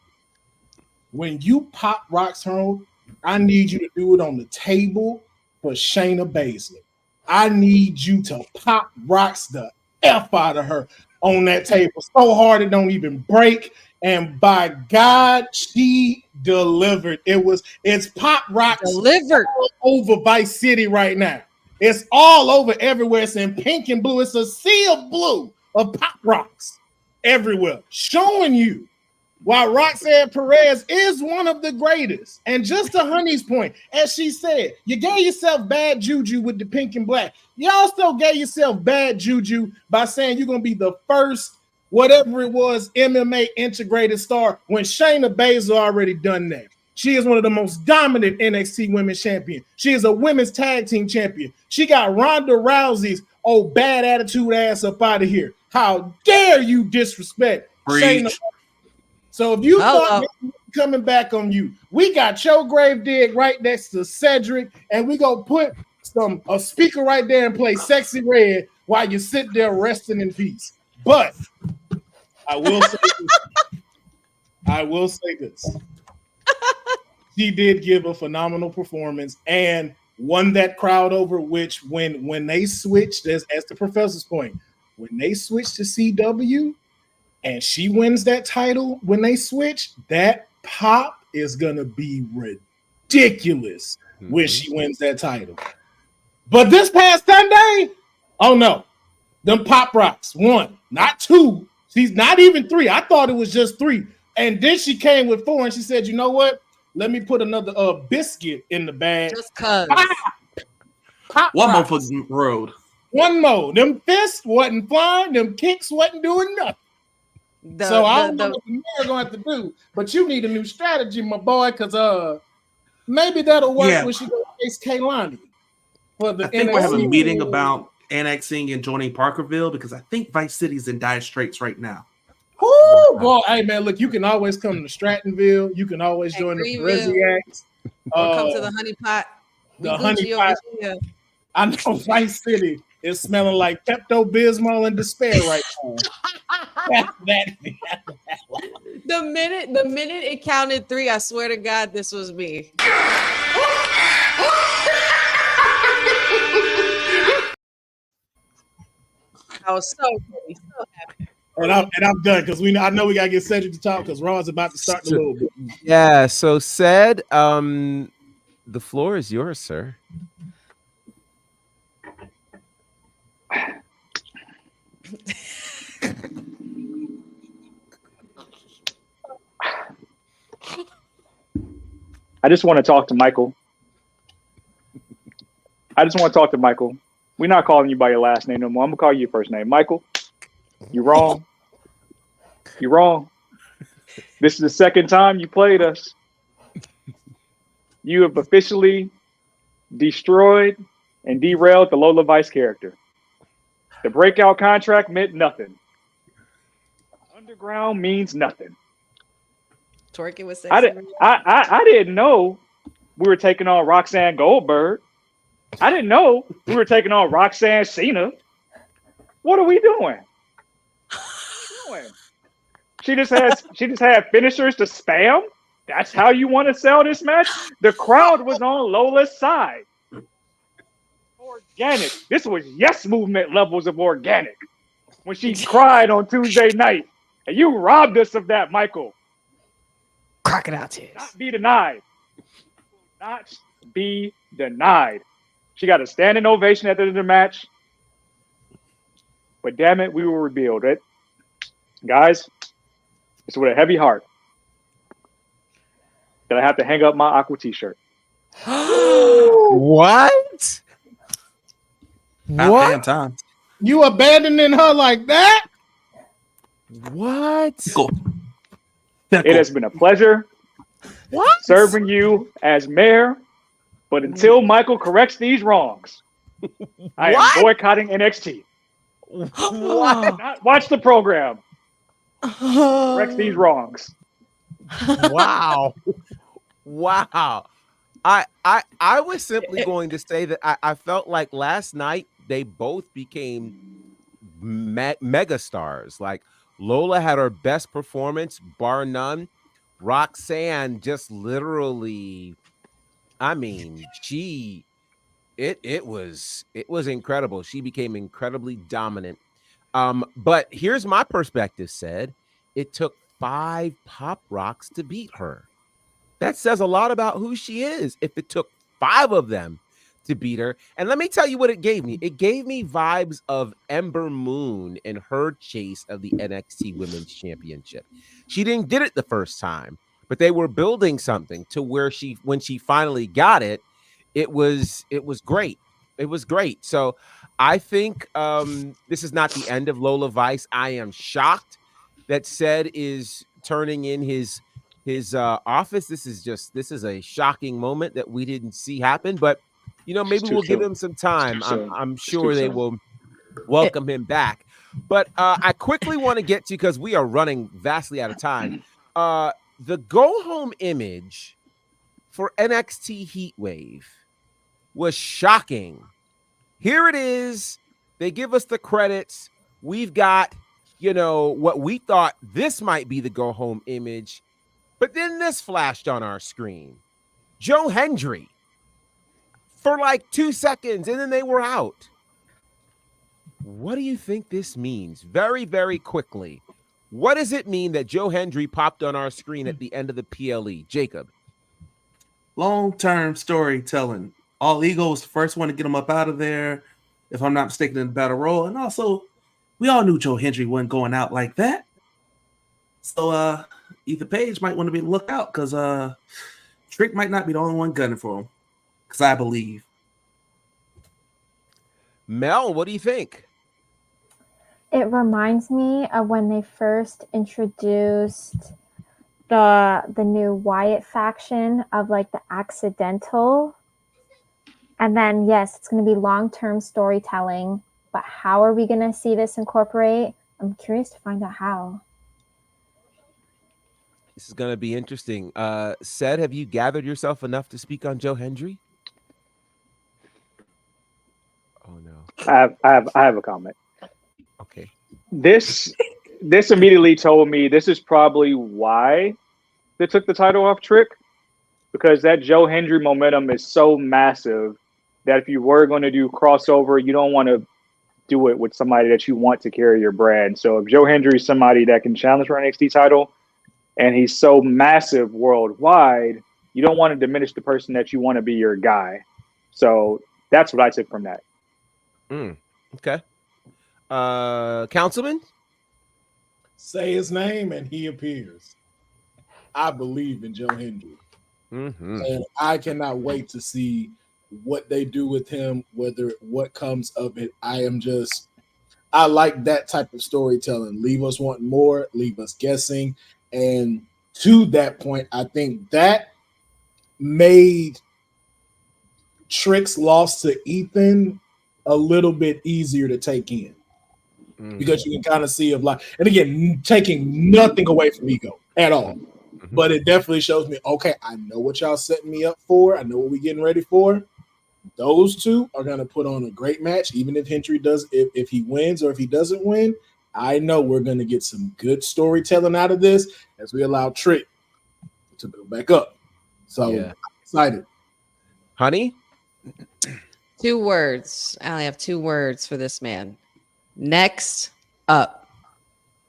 when you pop Roxanne, I need you to do it on the table for Shayna Baszler. I need you to pop rocks the F out of her on that table so hard it don't even break. And by God, she delivered. It's pop rocks delivered all over Vice City right now. It's all over everywhere. It's in pink and blue. It's a sea of blue of pop rocks everywhere, showing you why Roxanne Perez is one of the greatest. And just to Honey's point, as she said, you gave yourself bad juju with the pink and black. You also gave yourself bad juju by saying you're going to be the first, whatever it was, MMA integrated star when Shayna Baszler already done that. She is one of the most dominant NXT women's champion. She is a women's tag team champion. She got Ronda Rousey's bad attitude ass up out of here. How dare you disrespect Shayna? So if you thought coming back on you, we got your grave dig right next to Cedric, and we gonna put a speaker right there and play Sexy Red while you sit there resting in peace. But I will say this. She did give a phenomenal performance and won that crowd over, which when they switched, as the professor's point, when they switched to CW and she wins that title, when they switch, that pop is going to be ridiculous when she wins that title. But this past Sunday, oh no, them Pop Rocks, 1, not 2. She's not even 3. I thought it was just 3. And then she came with 4 and she said, you know what? Let me put another biscuit in the bag. Just cuz. One more for the road. One more. Them fists wasn't flying. Them kicks wasn't doing nothing. So I don't know what the mayor going to have to do. But you need a new strategy, my boy, because maybe that'll work when she goes face Kaylani. I think we're having a meeting about annexing and joining Parkerville because I think Vice City's in dire straits right now. Woo! Boy, hey man, look, you can always come to Strattonville. You can always join the Parisiacs. Come to the Honey Pot. The Honey Pot. I know Vice City is smelling like Pepto-Bismol and despair right now. The minute it counted 3, I swear to God, this was me. I was so happy, so happy. And I'm done because I know we gotta get Cedric to talk because Ron's about to start in a little bit. Yeah, so Ced, the floor is yours, sir. I just want to talk to Michael. We're not calling you by your last name no more. I'm gonna call you your first name, Michael. You're wrong. You're wrong. This is the second time you played us. You have officially destroyed and derailed the Lola Vice character. The breakout contract meant nothing. Underground means nothing. Twerking with I didn't know we were taking on Roxanne Goldberg. I didn't know we were taking on Roxanne Cena. What are we doing? She just had finishers to spam. That's how you want to sell this match? The crowd was on Lola's side. Organic. This was Yes Movement levels of organic. When she cried on Tuesday night. And you robbed us of that, Michael. Crocodile tears. Not be denied. Not be denied. She got a standing ovation at the end of the match. But damn it, we will rebuild it. Guys, it's with a heavy heart that I have to hang up my Aqua t-shirt. What? What? Time. You abandoning her like that? What? Cool. It has been a pleasure serving you as mayor, but until Michael corrects these wrongs, I am boycotting NXT. What? Not watch the program. Corrects these wrongs. Wow. Wow. I was simply going to say that I felt like last night they both became mega stars. Like Lola had her best performance, bar none. Roxanne just literally, I mean, it was incredible. She became incredibly dominant. But here's my perspective, Said it took 5 Pop Rocks to beat her. That says a lot about who she is. If it took 5 of them to beat her. And let me tell you what it gave me. It gave me vibes of Ember Moon in her chase of the NXT Women's Championship. She didn't get it the first time, but they were building something to where when she finally got it, it was great. It was great. So I think this is not the end of Lola Vice. I am shocked that Said is turning in his office. This is a shocking moment that we didn't see happen, but maybe we'll give him some time. I'm sure they will welcome him back. But I quickly want to get to, because we are running vastly out of time, the go home image for NXT Heatwave. was shocking. Here it is. They give us the credits. We've got, what we thought this might be the go home image, but then this flashed on our screen. Joe Hendry for like 2 seconds, and then they were out. What do you think this means? Very, very quickly. What does it mean that Joe Hendry popped on our screen at the end of the PLE? Jacob. Long-term storytelling. All Ego was the first one to get him up out of there, if I'm not mistaken, in the battle royal. And also, we all knew Joe Hendry wasn't going out like that. So Ethan Page might want to be on the lookout, because Trick might not be the only one gunning for him, because I believe. Mel, what do you think? It reminds me of when they first introduced the new Wyatt faction of like the Accidental. And then, yes, it's going to be long-term storytelling, but how are we going to see this incorporate? I'm curious to find out how. This is going to be interesting. Sed, have you gathered yourself enough to speak on Joe Hendry? Oh no. I have a comment. Okay. This immediately told me this is probably why they took the title off Trick, because that Joe Hendry momentum is so massive that if you were going to do crossover, you don't want to do it with somebody that you want to carry your brand. So if Joe Hendry is somebody that can challenge for an NXT title and he's so massive worldwide, you don't want to diminish the person that you want to be your guy. So that's what I took from that. Okay. Councilman? Say his name and he appears. I believe in Joe Hendry. And I cannot wait to see what they do with him, what comes of it. I like that type of storytelling. Leave us wanting more, leave us guessing. And to that point, I think that made Trick's loss to Ethan a little bit easier to take in. Because you can kind of see and again, taking nothing away from Ego at all. But it definitely shows me, okay, I know what y'all setting me up for. I know what we're getting ready for. Those two are going to put on a great match, even if Hendry does, if he wins or if he doesn't win. I know we're going to get some good storytelling out of this as we allow Trick to go back up. So I'm excited. Honey? 2 words. I only have 2 words for this man. Next up.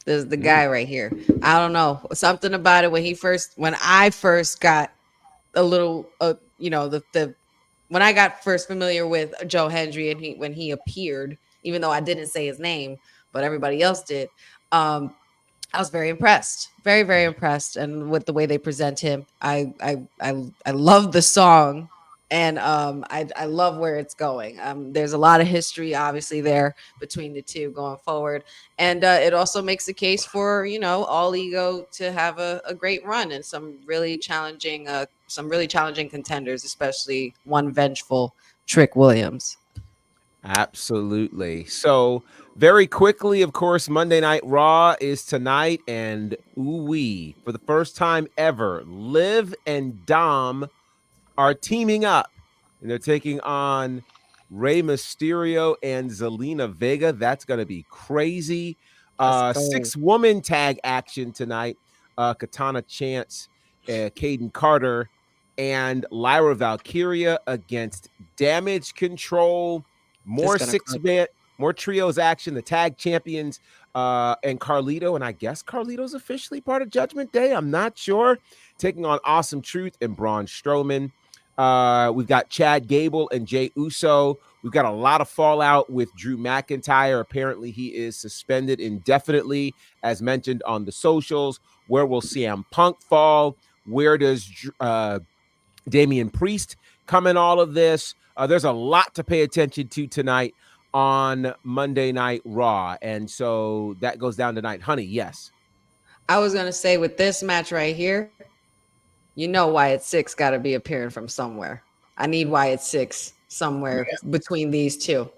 This is the guy right here. I don't know. Something about it when I first got a little, when I got first familiar with Joe Hendry and when he appeared, even though I didn't say his name, but everybody else did, I was very impressed. Very, very impressed. And with the way they present him, I love the song. And I love where it's going. There's a lot of history, obviously, there between the two going forward. And it also makes the case for, All Ego to have a great run and some really challenging contenders, especially one vengeful Trick Williams. Absolutely. So very quickly, of course, Monday Night Raw is tonight. And ooh-wee, for the first time ever, Liv and Dom are teaming up, and they're taking on Rey Mysterio and Zelina Vega. That's going to be crazy. 6-woman tag action tonight. Katana Chance, Caden Carter, and Lyra Valkyria against Damage Control. More 6-man, more trios action. The tag champions and Carlito, and I guess Carlito's officially part of Judgment Day. I'm not sure. Taking on Awesome Truth and Braun Strowman. We've got Chad Gable and Jey Uso. We've got a lot of fallout with Drew McIntyre. Apparently, he is suspended indefinitely, as mentioned on the socials. Where will CM Punk fall? Where does Damian Priest come in all of this? There's a lot to pay attention to tonight on Monday Night Raw. And so that goes down tonight. Honey, yes. I was going to say with this match right here, Wyatt Six got to be appearing from somewhere. I need Wyatt Six somewhere between these two.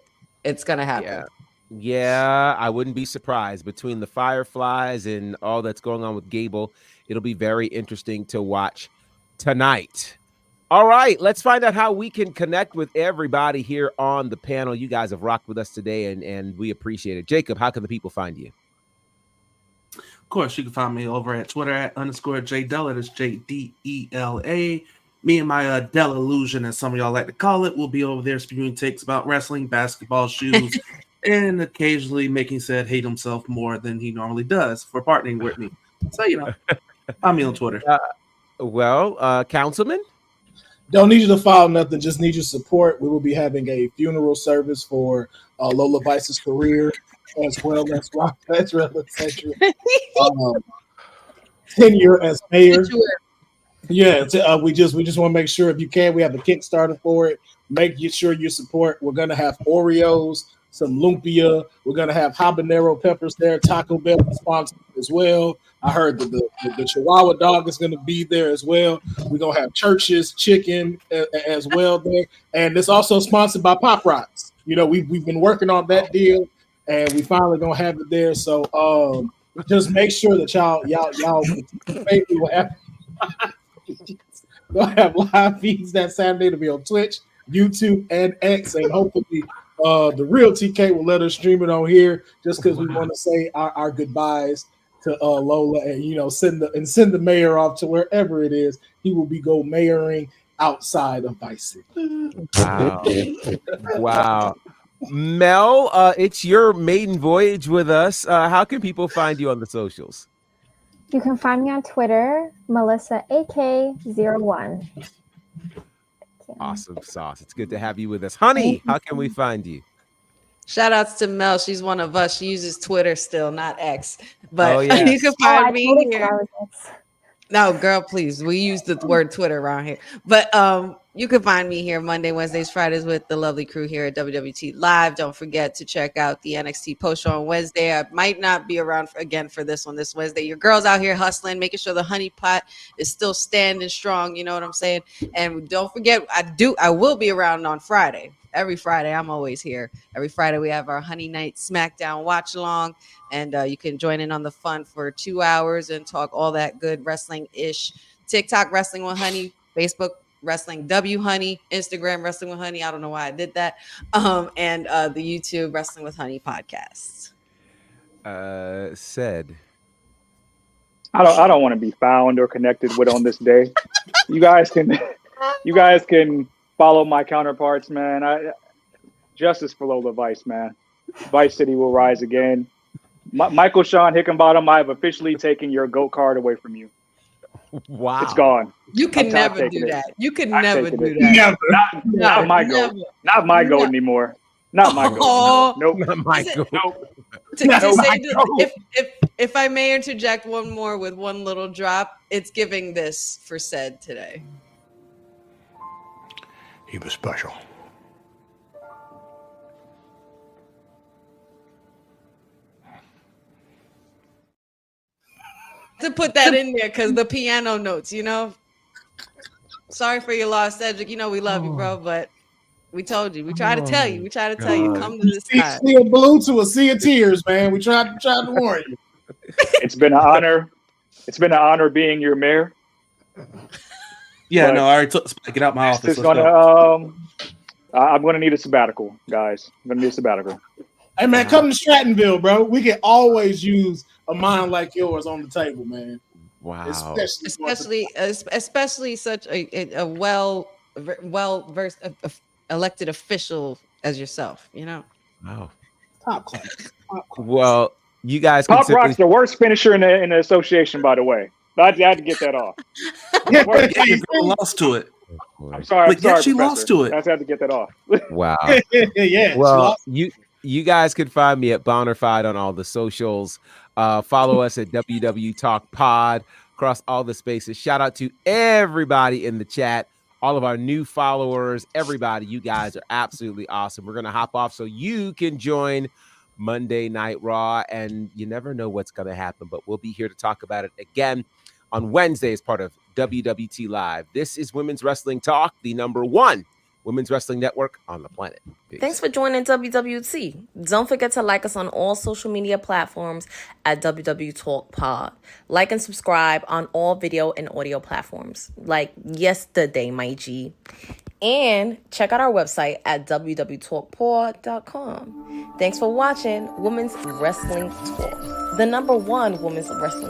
It's going to happen. Yeah, I wouldn't be surprised. Between the Fireflies and all that's going on with Gable, it'll be very interesting to watch tonight. All right, let's find out how we can connect with everybody here on the panel. You guys have rocked with us today, and we appreciate it. Jacob, how can the people find you? Of course, you can find me over at Twitter at _JDella. That's JDELA. Me and my Dell Illusion, as some of y'all like to call it, will be over there spewing takes about wrestling, basketball, shoes, and occasionally making said hate himself more than he normally does for partnering with me. So, find me on Twitter. Councilman? Don't need you to follow nothing. Just need your support. We will be having a funeral service for Lola Vice's career, as well as Rock Petra, etc. Tenure as mayor. Yeah, we just want to make sure, if you can, we have a Kickstarter for it. Make sure you support. We're gonna have Oreos, some lumpia. We're gonna have habanero peppers there. Taco Bell sponsored as well. I heard that the Chihuahua dog is gonna be there as well. We're gonna have Church's chicken as well there, and it's also sponsored by Pop Rocks. We've been working on that deal, and we finally gonna have it there. So just make sure that y'all participate. We will have. We'll have live feeds that Saturday to be on Twitch, YouTube, and X, and hopefully the real TK will let us stream it on here, just because we want to say our goodbyes to Lola, and send the mayor off to wherever it is he will be mayoring outside of Vice City. Wow. Mel, it's your maiden voyage with us. How can people find you on the socials? You can find me on Twitter, Melissa AK01. Awesome sauce. It's good to have you with us. Honey, how can we find you? Shout outs to Mel. She's one of us. She uses Twitter still, not X. But yes. You can find me here. No, girl, please. We use the word Twitter around here. But you can find me here Monday, Wednesdays, Fridays with the lovely crew here at WWT Live. Don't forget to check out the NXT post show on Wednesday. I might not be around again for this one this Wednesday. Your girl's out here hustling, making sure the honey pot is still standing strong. You know what I'm saying? And don't forget, I will be around on Friday. Every Friday, I'm always here. Every Friday, we have our Honey Night Smackdown watch along, and you can join in on the fun for 2 hours and talk all that good wrestling-ish. TikTok Wrestling with Honey, Facebook Wrestling W Honey, Instagram Wrestling with Honey. I don't know why I did that. And the YouTube Wrestling with Honey podcast. Said. I don't want to be found or connected with on this day. You guys can follow my counterparts, man. Justice for Lola Vice, man. Vice City will rise again. Michael Sean Hickenbottom, I have officially taken your GOAT card away from you. Wow. It's gone. You can never do that. You can never do that. Not my GOAT. Not my GOAT anymore. Not my GOAT. Nope. Not my GOAT. Nope. If I may interject one more with one little drop, it's giving this for said today. He was special. To put that in there because the piano notes, Sorry for your loss, Cedric. We love you, bro, but we told you. We try to tell you. Come to this side. See a blue to a sea of tears, man. We tried to warn you. It's been an honor. It's been an honor being your mayor. Yeah, no, I already get out my office. I'm gonna need a sabbatical, guys. I'm gonna need a sabbatical. Hey man, come to Strattonville, bro. We can always use a mind like yours on the table, man. Wow. Especially such a well versed elected official as yourself. Wow. Top class. Well, you guys. Pop Rock's the worst finisher in the association, by the way. I had to get that off. Lost to it. I'm sorry. She lost to it. I had to get that off. Wow. Yeah. Well, you guys can find me at Bounderfied on all the socials. Follow us at wwtalkpod across all the spaces. Shout out to everybody in the chat, all of our new followers, everybody. You guys are absolutely awesome. We're gonna hop off so you can join Monday Night Raw, and you never know what's gonna happen, but we'll be here to talk about it again on Wednesday as part of WWT Live. This is Women's Wrestling Talk, the #1 Women's Wrestling Network on the planet. Peace. Thanks for joining WWT. Don't forget to like us on all social media platforms at wwtalkpod. Like and subscribe on all video and audio platforms, like yesterday, my G. And check out our website at wwtalkpod.com. Thanks for watching Women's Wrestling Talk, the #1 women's wrestling